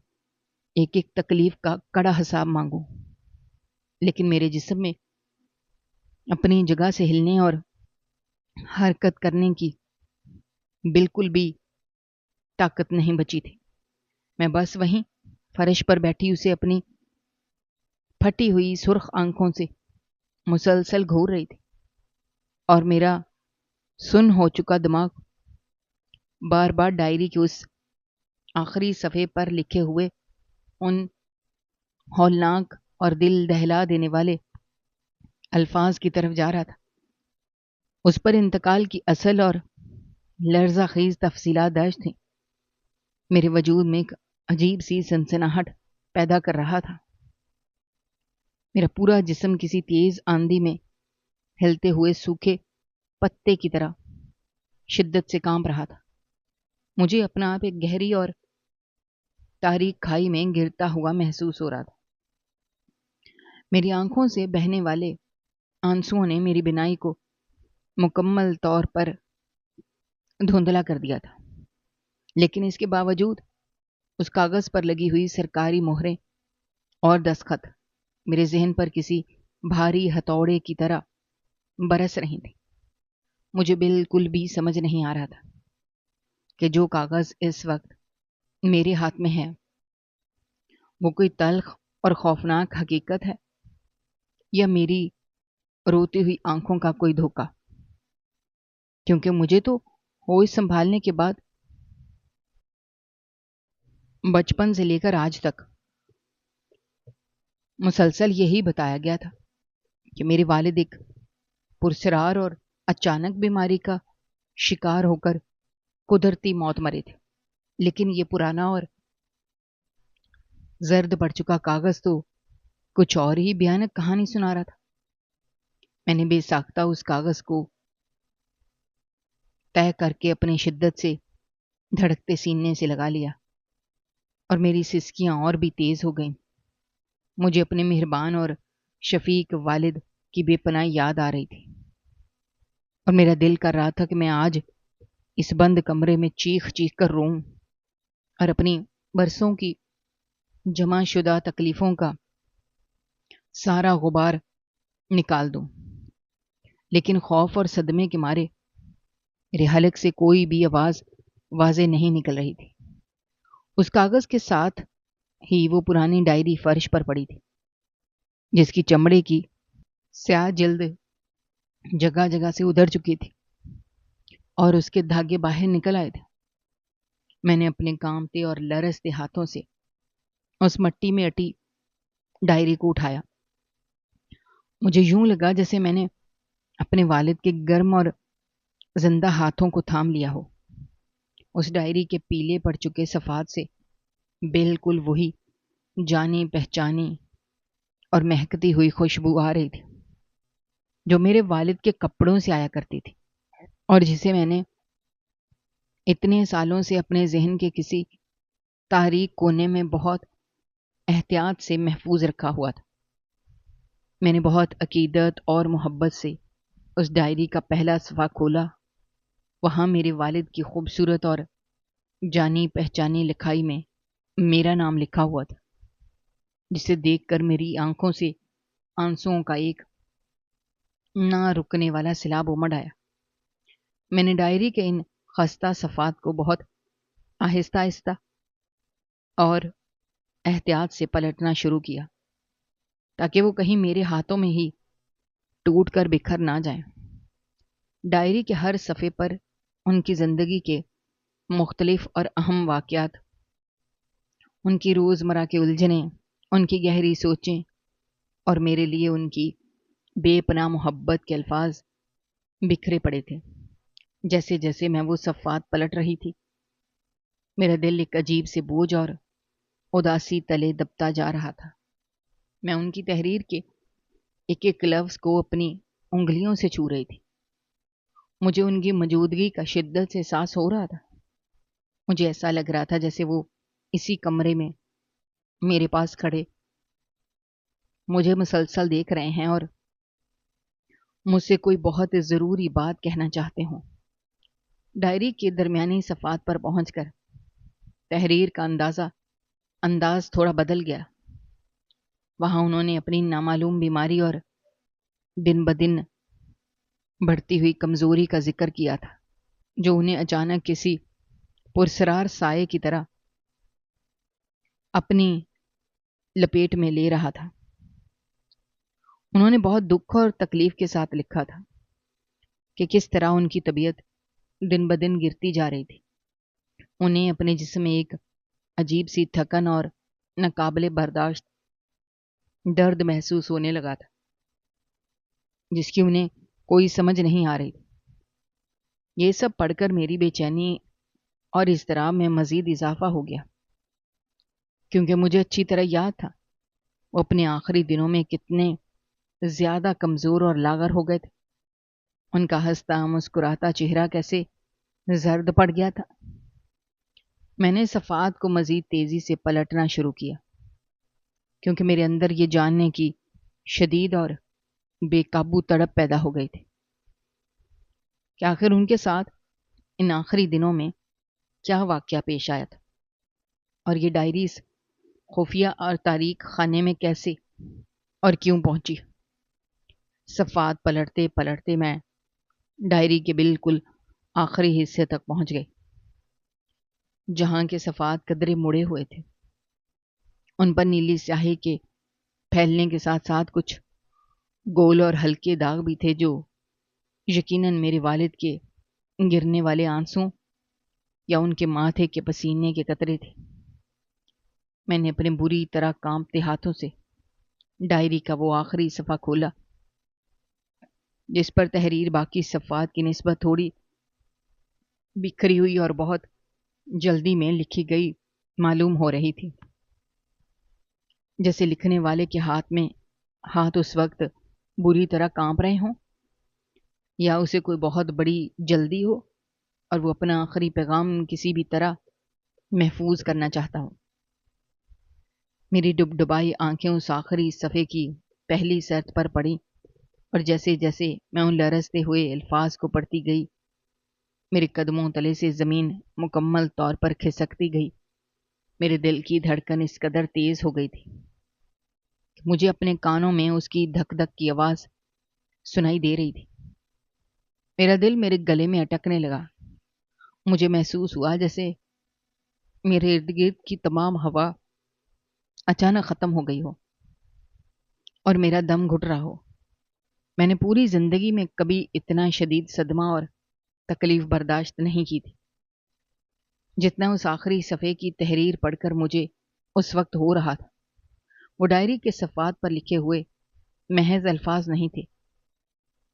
Speaker 1: ایک ایک تکلیف کا کڑا حساب مانگوں، لیکن میرے جسم میں اپنی جگہ سے ہلنے اور حرکت کرنے کی بالکل بھی طاقت نہیں بچی تھی۔ میں بس وہیں فرش پر بیٹھی اسے اپنی پھٹی ہوئی سرخ آنکھوں سے مسلسل گھور رہی تھی، اور میرا سن ہو چکا دماغ بار بار ڈائری کے اس آخری صفحے پر لکھے ہوئے ان ہولناک اور دل دہلا دینے والے الفاظ کی طرف جا رہا تھا۔ اس پر انتقال کی اصل اور لرزہ خیز تفصیلات درج تھیں، میرے وجود میں ایک عجیب سی سنسناہٹ پیدا کر رہا تھا۔ میرا پورا جسم کسی تیز آندھی میں ہلتے ہوئے سوکھے پتے کی طرح شدت سے کانپ رہا تھا۔ مجھے اپنا آپ ایک گہری اور تاریک کھائی میں گرتا ہوا محسوس ہو رہا تھا۔ میری آنکھوں سے بہنے والے آنسوؤں نے میری بینائی کو مکمل طور پر دھندلا کر دیا تھا، لیکن اس کے باوجود اس کاغذ پر لگی ہوئی سرکاری مہریں اور دستخط میرے ذہن پر کسی بھاری ہتھوڑے کی طرح برس رہی تھی۔ مجھے بالکل بھی سمجھ نہیں آ رہا تھا کہ جو کاغذ اس وقت میرے ہاتھ میں ہے وہ کوئی تلخ اور خوفناک حقیقت ہے یا میری روتی ہوئی آنکھوں کا کوئی دھوکہ، کیونکہ مجھے تو ہوش سنبھالنے کے بعد بچپن سے لے کر آج تک مسلسل یہی بتایا گیا تھا کہ میرے والد ایک پرسرار اور اچانک بیماری کا شکار ہو کر قدرتی موت مرے تھے، لیکن یہ پرانا اور زرد پڑ چکا کاغذ تو کچھ اور ہی بھیانک کہانی سنا رہا تھا۔ میں نے بے ساختہ اس کاغذ کو طے کر کے اپنی شدت سے دھڑکتے سینے سے لگا لیا، اور میری سسکیاں اور بھی تیز ہو گئیں۔ مجھے اپنے مہربان اور شفیق والد کی بے پناہ یاد آ رہی تھی، اور میرا دل کر رہا تھا کہ میں آج اس بند کمرے میں چیخ چیخ کر روؤں اور اپنی برسوں کی جمع شدہ تکلیفوں کا سارا غبار نکال دوں، لیکن خوف اور صدمے کے مارے میرے حلق سے کوئی بھی آواز واضح نہیں نکل رہی تھی۔ اس کاغذ کے ساتھ ہی وہ پرانی ڈائری فرش پر پڑی تھی، جس کی چمڑے کی سیاہ جلد جگہ جگہ سے ادھر چکی تھی اور اس کے دھاگے باہر نکل آئے تھے۔ میں نے اپنے کانپتے اور لرزتے ہاتھوں سے اس مٹی میں اٹی ڈائری کو اٹھایا۔ مجھے یوں لگا جیسے میں نے اپنے والد کے گرم اور زندہ ہاتھوں کو تھام لیا ہو۔ اس ڈائری کے پیلے پڑ چکے صفحات سے بالکل وہی جانی پہچانی اور مہکتی ہوئی خوشبو آ رہی تھی جو میرے والد کے کپڑوں سے آیا کرتی تھی، اور جسے میں نے اتنے سالوں سے اپنے ذہن کے کسی تاریک کونے میں بہت احتیاط سے محفوظ رکھا ہوا تھا۔ میں نے بہت عقیدت اور محبت سے اس ڈائری کا پہلا صفحہ کھولا۔ وہاں میرے والد کی خوبصورت اور جانی پہچانی لکھائی میں میرا نام لکھا ہوا تھا۔ جسے دیکھ کر میری آنکھوں سے آنسوؤں کا ایک نہ رکنے والا سیلاب امڑ آیا۔ میں نے ڈائری کے ان خستہ صفحات کو بہت آہستہ آہستہ اور احتیاط سے پلٹنا شروع کیا تاکہ وہ کہیں میرے ہاتھوں میں ہی ٹوٹ کر بکھر نہ جائیں۔ ڈائری کے ہر صفحے پر ان کی زندگی کے مختلف اور اہم واقعات، ان کی روزمرہ کے الجھنیں، ان کی گہری سوچیں اور میرے لیے ان کی بے پناہ محبت کے الفاظ بکھرے پڑے تھے۔ جیسے جیسے میں وہ صفحات پلٹ رہی تھی، میرا دل ایک عجیب سے بوجھ اور اداسی تلے دبتا جا رہا تھا۔ میں ان کی تحریر کے ایک ایک لفظ کو اپنی انگلیوں سے چھو رہی تھی۔ مجھے ان کی موجودگی کا شدت سے احساس ہو رہا تھا۔ مجھے ایسا لگ رہا تھا جیسے وہ اسی کمرے میں میرے پاس کھڑے مجھے مسلسل دیکھ رہے ہیں اور مجھ سے کوئی بہت ضروری بات کہنا چاہتے ہوں۔ ڈائری کے درمیانی صفحات پر پہنچ کر تحریر کا انداز تھوڑا بدل گیا۔ وہاں انہوں نے اپنی نامعلوم بیماری اور دن بدن بڑھتی ہوئی کمزوری کا ذکر کیا تھا، جو انہیں اچانک کسی پرسرار سائے کی طرح اپنی لپیٹ میں لے رہا تھا۔ انہوں نے بہت دکھ اور تکلیف کے ساتھ لکھا تھا کہ کس طرح ان کی طبیعت دن بدن گرتی جا رہی تھی۔ انہیں اپنے جسم میں ایک عجیب سی تھکن اور ناقابل برداشت درد محسوس ہونے لگا تھا، جس کی انہیں کوئی سمجھ نہیں آ رہی تھی۔ یہ سب پڑھ کر میری بے چینی اور اضطراب میں مزید اضافہ ہو گیا، کیونکہ مجھے اچھی طرح یاد تھا وہ اپنے آخری دنوں میں کتنے زیادہ کمزور اور لاغر ہو گئے تھے۔ ان کا ہنستا مسکراتا چہرہ کیسے زرد پڑ گیا تھا۔ میں نے صفحات کو مزید تیزی سے پلٹنا شروع کیا، کیونکہ میرے اندر یہ جاننے کی شدید اور بے قابو تڑپ پیدا ہو گئی تھی کہ آخر ان کے ساتھ ان آخری دنوں میں کیا واقعہ پیش آیا تھا، اور یہ ڈائری اس خفیہ اور تاریک خانے میں کیسے اور کیوں پہنچی۔ صفحات پلٹتے پلٹتے میں ڈائری کے بالکل آخری حصے تک پہنچ گئی، جہاں کے صفحات قدرے مڑے ہوئے تھے۔ ان پر نیلی سیاہی کے پھیلنے کے ساتھ ساتھ کچھ گول اور ہلکے داغ بھی تھے، جو یقیناً میرے والد کے گرنے والے آنسوں یا ان کے ماتھے کے پسینے کے قطرے تھے۔ میں نے اپنے بری طرح کانپتے ہاتھوں سے ڈائری کا وہ آخری صفحہ کھولا جس پر تحریر باقی صفحات کی نسبت تھوڑی بکھری ہوئی اور بہت جلدی میں لکھی گئی معلوم ہو رہی تھی، جیسے لکھنے والے کے ہاتھ اس وقت بری طرح کانپ رہے ہوں، یا اسے کوئی بہت بڑی جلدی ہو اور وہ اپنا آخری پیغام کسی بھی طرح محفوظ کرنا چاہتا ہوں۔ میری ڈبڈبائی آنکھیں اس آخری صفحے کی پہلی سطر پر پڑیں، اور جیسے جیسے میں ان لرزتے ہوئے الفاظ کو پڑھتی گئی، میرے قدموں تلے سے زمین مکمل طور پر کھسکتی گئی۔ میرے دل کی دھڑکن اس قدر تیز ہو گئی تھی کہ مجھے اپنے کانوں میں اس کی دھک دھک کی آواز سنائی دے رہی تھی۔ میرا دل میرے گلے میں اٹکنے لگا۔ مجھے محسوس ہوا جیسے میرے ارد گرد کی تمام ہوا اچانک ختم ہو گئی ہو اور میرا دم گھٹ رہا ہو۔ میں نے پوری زندگی میں کبھی اتنا شدید صدمہ اور تکلیف برداشت نہیں کی تھی جتنا اس آخری صفحے کی تحریر پڑھ کر مجھے اس وقت ہو رہا تھا۔ وہ ڈائری کے صفحات پر لکھے ہوئے محض الفاظ نہیں تھے،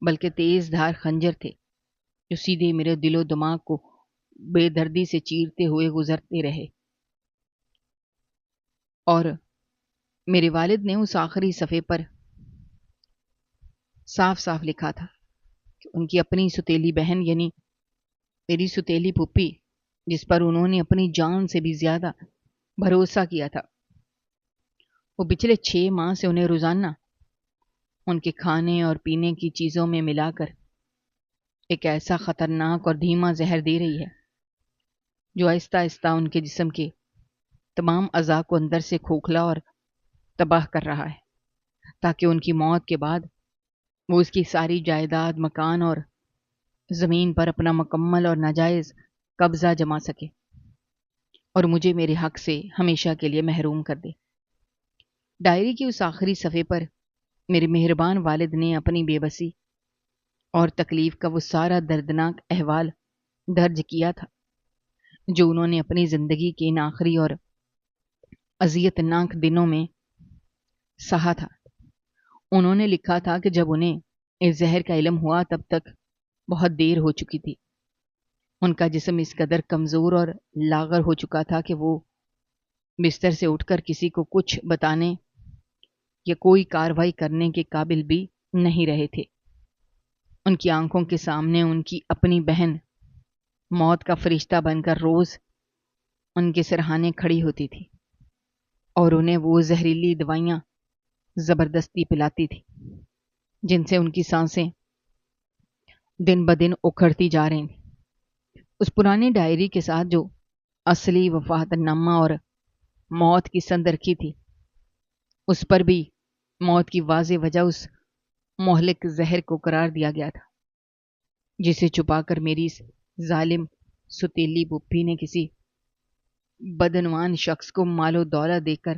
Speaker 1: بلکہ تیز دھار خنجر تھے جو سیدھے میرے دل و دماغ کو بے دردی سے چیرتے ہوئے گزرتے رہے۔ اور میرے والد نے اس آخری صفحے پر صاف صاف لکھا تھا کہ ان کی اپنی ستیلی بہن، یعنی میری ستیلی پھپھی، جس پر انہوں نے اپنی جان سے بھی زیادہ بھروسہ کیا تھا، وہ پچھلے 6 ماہ سے انہیں روزانہ ان کے کھانے اور پینے کی چیزوں میں ملا کر ایک ایسا خطرناک اور دھیما زہر دے رہی ہے جو آہستہ آہستہ ان کے جسم کے تمام اعضاء کو اندر سے کھوکھلا اور تباہ کر رہا ہے تاکہ ان کی موت کے بعد وہ اس کی ساری جائیداد، مکان اور زمین پر اپنا مکمل اور ناجائز قبضہ جما سکے اور مجھے میرے حق سے ہمیشہ کے لیے محروم کر دے۔ ڈائری کی اس آخری صفحے پر میرے مہربان والد نے اپنی بے بسی اور تکلیف کا وہ سارا دردناک احوال درج کیا تھا جو انہوں نے اپنی زندگی کے ان آخری اور اذیت ناک دنوں میں سہا تھا۔ انہوں نے لکھا تھا کہ جب انہیں اس زہر کا علم ہوا تب تک بہت دیر ہو چکی تھی۔ ان کا جسم اس قدر کمزور اور لاغر ہو چکا تھا کہ وہ بستر سے اٹھ کر کسی کو کچھ بتانے یا کوئی کارروائی کرنے کے قابل بھی نہیں رہے تھے۔ ان کی آنکھوں کے سامنے ان کی اپنی بہن موت کا فرشتہ بن کر روز ان کے سرہانے کھڑی ہوتی تھی اور انہیں وہ زہریلی دوائیاں زبردستی پلاتی تھی جن سے ان کی سانسیں دن بدن اکھڑتی جا رہی تھیں۔ اس پرانی ڈائری کے ساتھ جو اصلی وفات نامہ اور موت کی سند رکھی تھی، اس پر بھی موت کی واضح وجہ اس مہلک زہر کو قرار دیا گیا تھا جسے چھپا کر میری اس ظالم ستیلی پھوپھی نے کسی بدعنوان شخص کو مال و دولت دے کر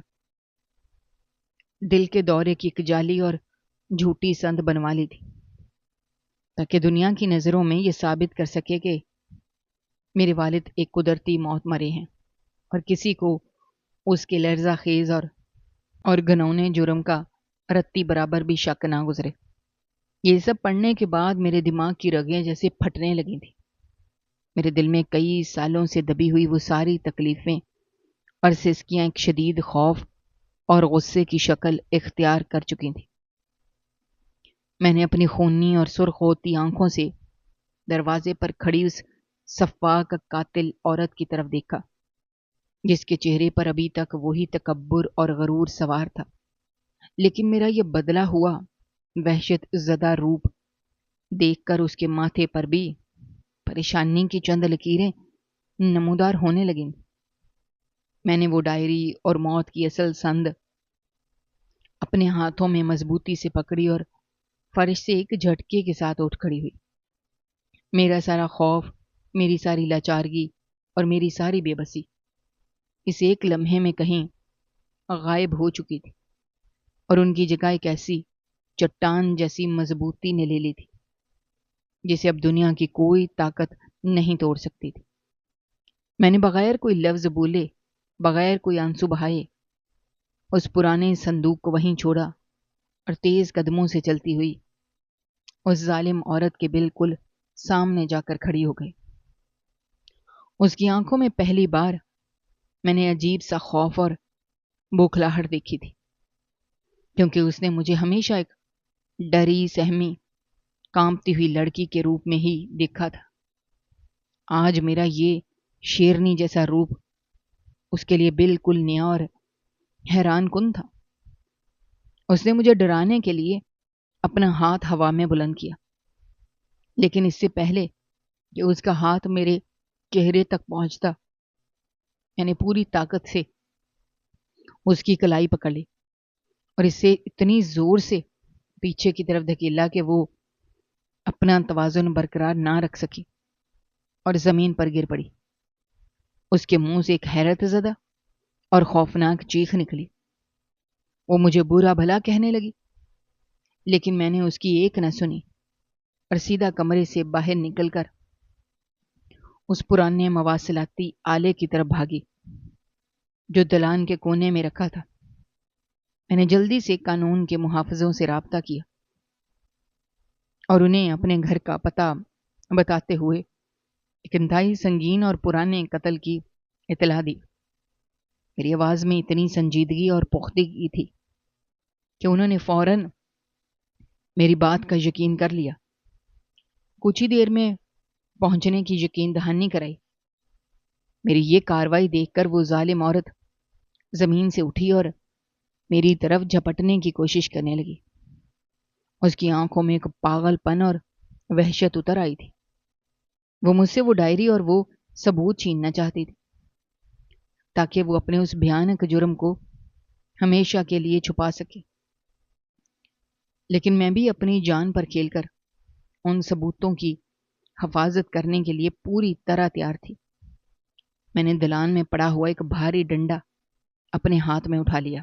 Speaker 1: دل کے دورے کی ایک جعلی اور جھوٹی سند بنوا لی تھی تاکہ دنیا کی نظروں میں یہ ثابت کر سکے کہ میرے والد ایک قدرتی موت مرے ہیں اور کسی کو اس کے لرزہ خیز اور گھنونے جرم کا رتی برابر بھی شک نہ گزرے۔ یہ سب پڑھنے کے بعد میرے دماغ کی رگیں جیسے پھٹنے لگی تھیں۔ میرے دل میں کئی سالوں سے دبی ہوئی وہ ساری تکلیفیں اور سسکیاں ایک شدید خوف اور غصے کی شکل اختیار کر چکی تھیں۔ میں نے اپنی خونی اور سرخ ہوتی آنکھوں سے دروازے پر کھڑی اس سفاک قاتل عورت کی طرف دیکھا جس کے چہرے پر ابھی تک وہی تکبر اور غرور سوار تھا، لیکن میرا یہ بدلا ہوا وحشت زدہ روپ دیکھ کر اس کے ماتھے پر بھی پریشانی کی چند لکیریں نمودار ہونے لگیں۔ میں نے وہ ڈائری اور موت کی اصل سند اپنے ہاتھوں میں مضبوطی سے پکڑی اور فرش سے ایک جھٹکے کے ساتھ اٹھ کھڑی ہوئی۔ میرا سارا خوف، میری ساری لاچارگی اور میری ساری بے بسی اس ایک لمحے میں کہیں غائب ہو چکی تھی اور ان کی جگہ ایک ایسی چٹان جیسی مضبوطی نے لے لی تھی جسے اب دنیا کی کوئی طاقت نہیں توڑ سکتی تھی۔ میں نے بغیر کوئی لفظ بولے، بغیر کوئی آنسو بہائے اس پرانے صندوق کو وہیں چھوڑا اور تیز قدموں سے چلتی ہوئی اس ظالم عورت کے بالکل سامنے جا کر کھڑی ہو گئی۔ اس کی آنکھوں میں پہلی بار میں نے عجیب سا خوف اور بوکھلاہٹ دیکھی تھی، کیونکہ اس نے مجھے ہمیشہ ایک ڈری سہمی کانپتی ہوئی لڑکی کے روپ میں ہی دیکھا تھا۔ آج میرا یہ شیرنی جیسا روپ اس کے لیے بالکل نیا اور حیران کن تھا۔ اس نے مجھے ڈرانے کے لیے اپنا ہاتھ ہوا میں بلند کیا، لیکن اس سے پہلے کہ اس کا ہاتھ میرے چہرے تک پہنچتا میں نے پوری طاقت سے اس کی کلائی پکڑ لی اور اس سے اتنی زور سے پیچھے کی طرف دھکیلا کہ وہ اپنا توازن برقرار نہ رکھ سکی اور زمین پر گر پڑی۔ اس کے منہ سے ایک حیرت زدہ اور خوفناک چیخ نکلی۔ وہ مجھے برا بھلا کہنے لگی، لیکن میں نے اس کی ایک نہ سنی اور سیدھا کمرے سے باہر نکل کر اس پرانے مواصلاتی آلے کی طرف بھاگی جو دلان کے کونے میں رکھا تھا۔ میں نے جلدی سے قانون کے محافظوں سے رابطہ کیا اور انہیں اپنے گھر کا پتہ بتاتے ہوئے ایک انتہائی سنگین اور پرانے قتل کی اطلاع دی۔ میری آواز میں اتنی سنجیدگی اور پختگی تھی کہ انہوں نے فوراً میری بات کا یقین کر لیا۔ کچھ ہی دیر میں پہنچنے کی یقین دہانی کرائی۔ میری یہ کاروائی دیکھ کر وہ ظالم عورت زمین سے اٹھی اور میری طرف جھپٹنے کی کوشش کرنے لگی۔ اس کی آنکھوں میں ایک پاگل پن اور وحشت اتر آئی تھی۔ وہ مجھ سے وہ ڈائری اور وہ ثبوت چھیننا چاہتی تھی تاکہ وہ اپنے اس بھیانک جرم کو ہمیشہ کے لیے چھپا سکے۔ لیکن میں بھی اپنی جان پر کھیل کر ان ثبوتوں کی حفاظت کرنے کے لیے پوری طرح تیار تھی۔ میں نے دلان میں پڑا ہوا ایک بھاری ڈنڈا اپنے ہاتھ میں اٹھا لیا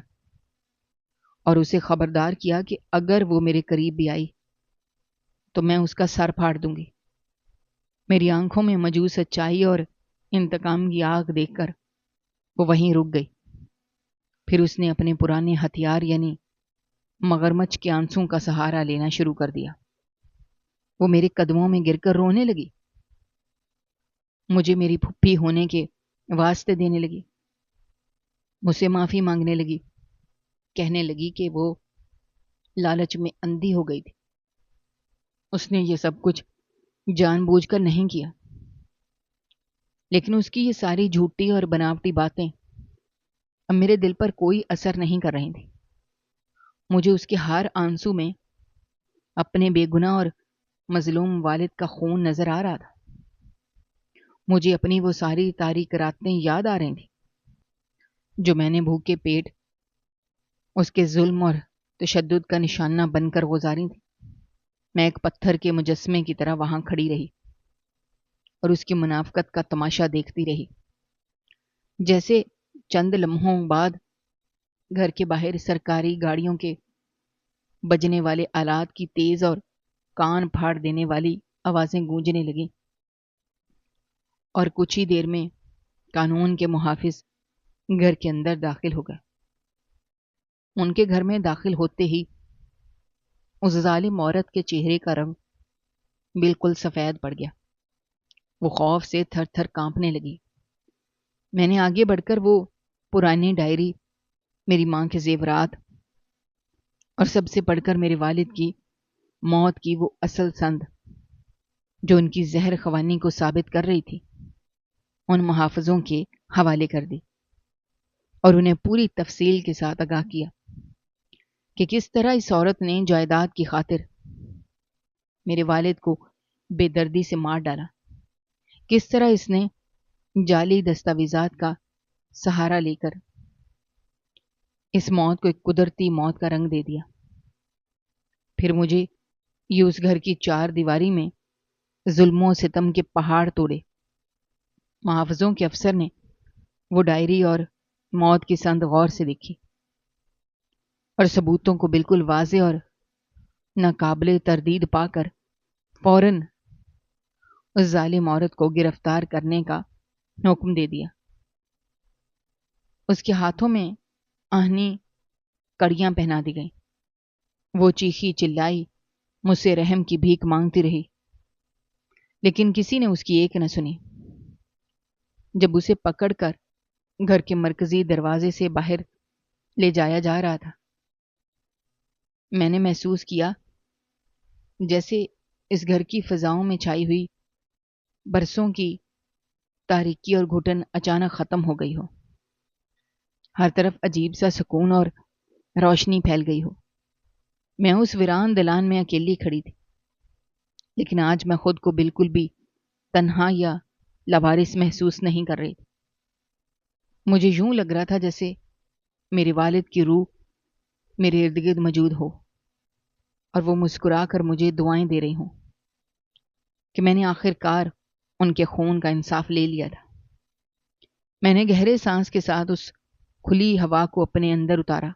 Speaker 1: اور اسے خبردار کیا کہ اگر وہ میرے قریب بھی آئی تو میں اس کا سر پھاڑ دوں گی۔ میری آنکھوں میں موجود سچائی اور انتقام کی آگ دیکھ کر وہ وہیں رک گئی۔ پھر اس نے اپنے پرانے ہتھیار یعنی مگرمچھ کے آنسوں کا سہارا لینا شروع کر دیا۔ وہ میرے قدموں میں گر کر رونے لگی، مجھے میری پھپھی ہونے کے واسطے دینے لگی، مجھ سے معافی مانگنے لگی، کہنے لگی کہ وہ لالچ میں اندھی ہو گئی تھی، اس نے یہ سب کچھ جان بوجھ کر نہیں کیا۔ لیکن اس کی یہ ساری جھوٹی اور بناوٹی باتیں اب میرے دل پر کوئی اثر نہیں کر رہی تھیں۔ مجھے اس کے ہر آنسو میں اپنے بے گناہ اور مظلوم والد کا خون نظر آ رہا تھا۔ مجھے اپنی وہ ساری تاریک راتیں یاد آ رہی تھیں جو میں نے بھوکے پیٹ اس کے ظلم اور تشدد کا نشانہ بن کر گزاری تھی۔ میں ایک پتھر کے مجسمے کی طرح وہاں کھڑی رہی اور اس کی منافقت کا تماشا دیکھتی رہی، جیسے چند لمحوں بعد گھر کے باہر سرکاری گاڑیوں کے بجنے والے آلات کی تیز اور کان پھاڑ دینے والی آوازیں گونجنے لگیں اور کچھ ہی دیر میں قانون کے محافظ گھر کے اندر داخل ہو گئے۔ ان کے گھر میں داخل ہوتے ہی اس ظالم عورت کے چہرے کا رنگ بالکل سفید پڑ گیا۔ وہ خوف سے تھر تھر کانپنے لگی۔ میں نے آگے بڑھ کر وہ پرانی ڈائری، میری ماں کے زیورات اور سب سے پڑھ کر میرے والد کی موت کی وہ اصل سند جو ان کی زہر خوانی کو ثابت کر رہی تھی، ان محافظوں کے حوالے کر دی اور انہیں پوری تفصیل کے ساتھ آگاہ کیا کہ کس طرح اس عورت نے جائیداد کی خاطر میرے والد کو بے دردی سے مار ڈالا، کس طرح اس نے جعلی دستاویزات کا سہارا لے کر اس موت کو ایک قدرتی موت کا رنگ دے دیا۔ پھر مجھے یہ اس گھر کی چار دیواری میں ظلم و ستم کے پہاڑ توڑے۔ محافظوں کے افسر نے وہ ڈائری اور موت کی سند غور سے دیکھی اور ثبوتوں کو بالکل واضح اور ناقابل تردید پا کر فوراً اس ظالم عورت کو گرفتار کرنے کا حکم دے دیا۔ اس کے ہاتھوں میں آہنی کڑیاں پہنا دی گئیں۔ وہ چیخی چلائی، مجھ سے رحم کی بھیک مانگتی رہی، لیکن کسی نے اس کی ایک نہ سنی۔ جب اسے پکڑ کر گھر کے مرکزی دروازے سے باہر لے جایا جا رہا تھا، میں نے محسوس کیا جیسے اس گھر کی فضاؤں میں چھائی ہوئی برسوں کی تاریکی اور گھٹن اچانک ختم ہو گئی ہو۔ ہر طرف عجیب سا سکون اور روشنی پھیل گئی ہو۔ میں اس ویران دلان میں اکیلی کھڑی تھی، لیکن آج میں خود کو بالکل بھی تنہا یا لاوارث محسوس نہیں کر رہی تھی۔ مجھے یوں لگ رہا تھا جیسے میرے والد کی روح میرے ارد گرد موجود ہو اور وہ مسکرا کر مجھے دعائیں دے رہی ہوں کہ میں نے آخر کار ان کے خون کا انصاف لے لیا تھا۔ میں نے گہرے سانس کے ساتھ اس کھلی ہوا کو اپنے اندر اتارا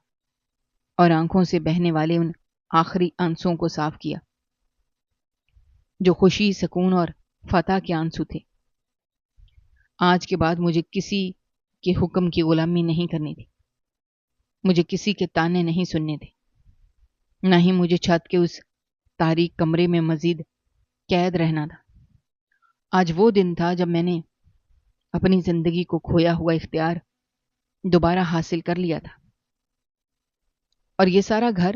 Speaker 1: اور آنکھوں سے بہنے والے ان آخری آنسوں کو صاف کیا جو خوشی، سکون اور فتح کے آنسو تھے۔ آج کے بعد مجھے کسی کے حکم کی غلامی نہیں کرنی تھی، مجھے کسی کے تانے نہیں سننے تھے، نہ ہی مجھے چھت کے اس تاریک کمرے میں مزید قید رہنا تھا۔ آج وہ دن تھا جب میں نے اپنی زندگی کو کھویا ہوا اختیار دوبارہ حاصل کر لیا تھا، اور یہ سارا گھر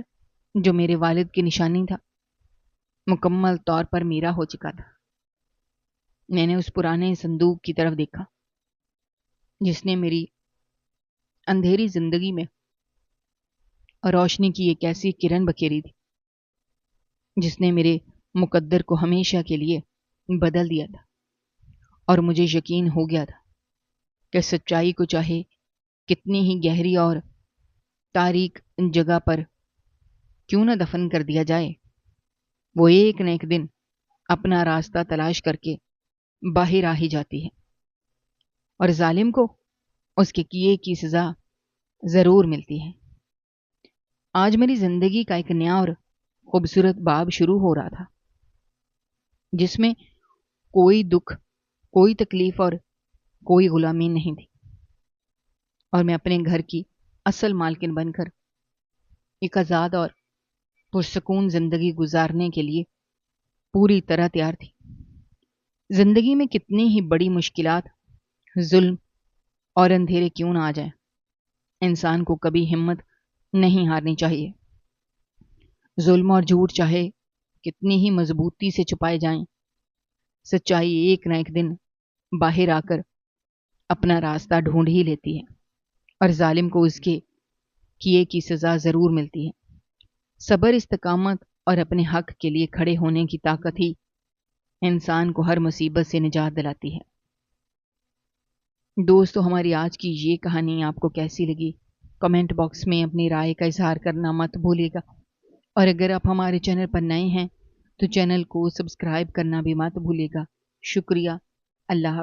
Speaker 1: جو میرے والد کی نشانی تھا مکمل طور پر میرا ہو چکا تھا۔ میں نے اس پرانے صندوق کی طرف دیکھا جس نے میری اندھیری زندگی میں روشنی کی ایک ایسی کرن بکھیری تھی، جس نے میرے مقدر کو ہمیشہ کے لیے بدل دیا تھا، اور مجھے یقین ہو گیا تھا کہ سچائی کو چاہے کتنی ہی گہری اور تاریک جگہ پر کیوں نہ دفن کر دیا جائے؟ وہ ایک نہ ایک دن اپنا راستہ تلاش کر کے باہر آ ہی جاتی ہے، اور ظالم کو اس کے کیے کی سزا ضرور ملتی ہے۔ آج میری زندگی کا ایک نیا اور خوبصورت باب شروع ہو رہا تھا، جس میں کوئی دکھ، کوئی تکلیف اور کوئی غلامی نہیں تھی، اور میں اپنے گھر کی اصل مالکن بن کر ایک آزاد اور پرسکون زندگی گزارنے کے لیے پوری طرح تیار تھی۔ زندگی میں کتنی ہی بڑی مشکلات، ظلم اور اندھیرے کیوں نہ آ جائیں، انسان کو کبھی ہمت نہیں ہارنی چاہیے۔ ظلم اور جھوٹ چاہے کتنی ہی مضبوطی سے چھپائے جائیں، سچائی ایک نہ ایک دن باہر آ کر اپنا راستہ ڈھونڈ ہی لیتی ہے، اور ظالم کو اس کے کیے کی سزا ضرور ملتی ہے۔ صبر، استقامت اور اپنے حق کے لیے کھڑے ہونے کی طاقت ہی انسان کو ہر مصیبت سے نجات دلاتی ہے۔ دوستو، ہماری آج کی یہ کہانی آپ کو کیسی لگی؟ کمنٹ باکس میں اپنی رائے کا اظہار کرنا مت بھولیے گا، اور اگر آپ ہمارے چینل پر نئے ہیں تو چینل کو سبسکرائب کرنا بھی مت بھولیے گا۔ شکریہ۔ اللہ حافظ۔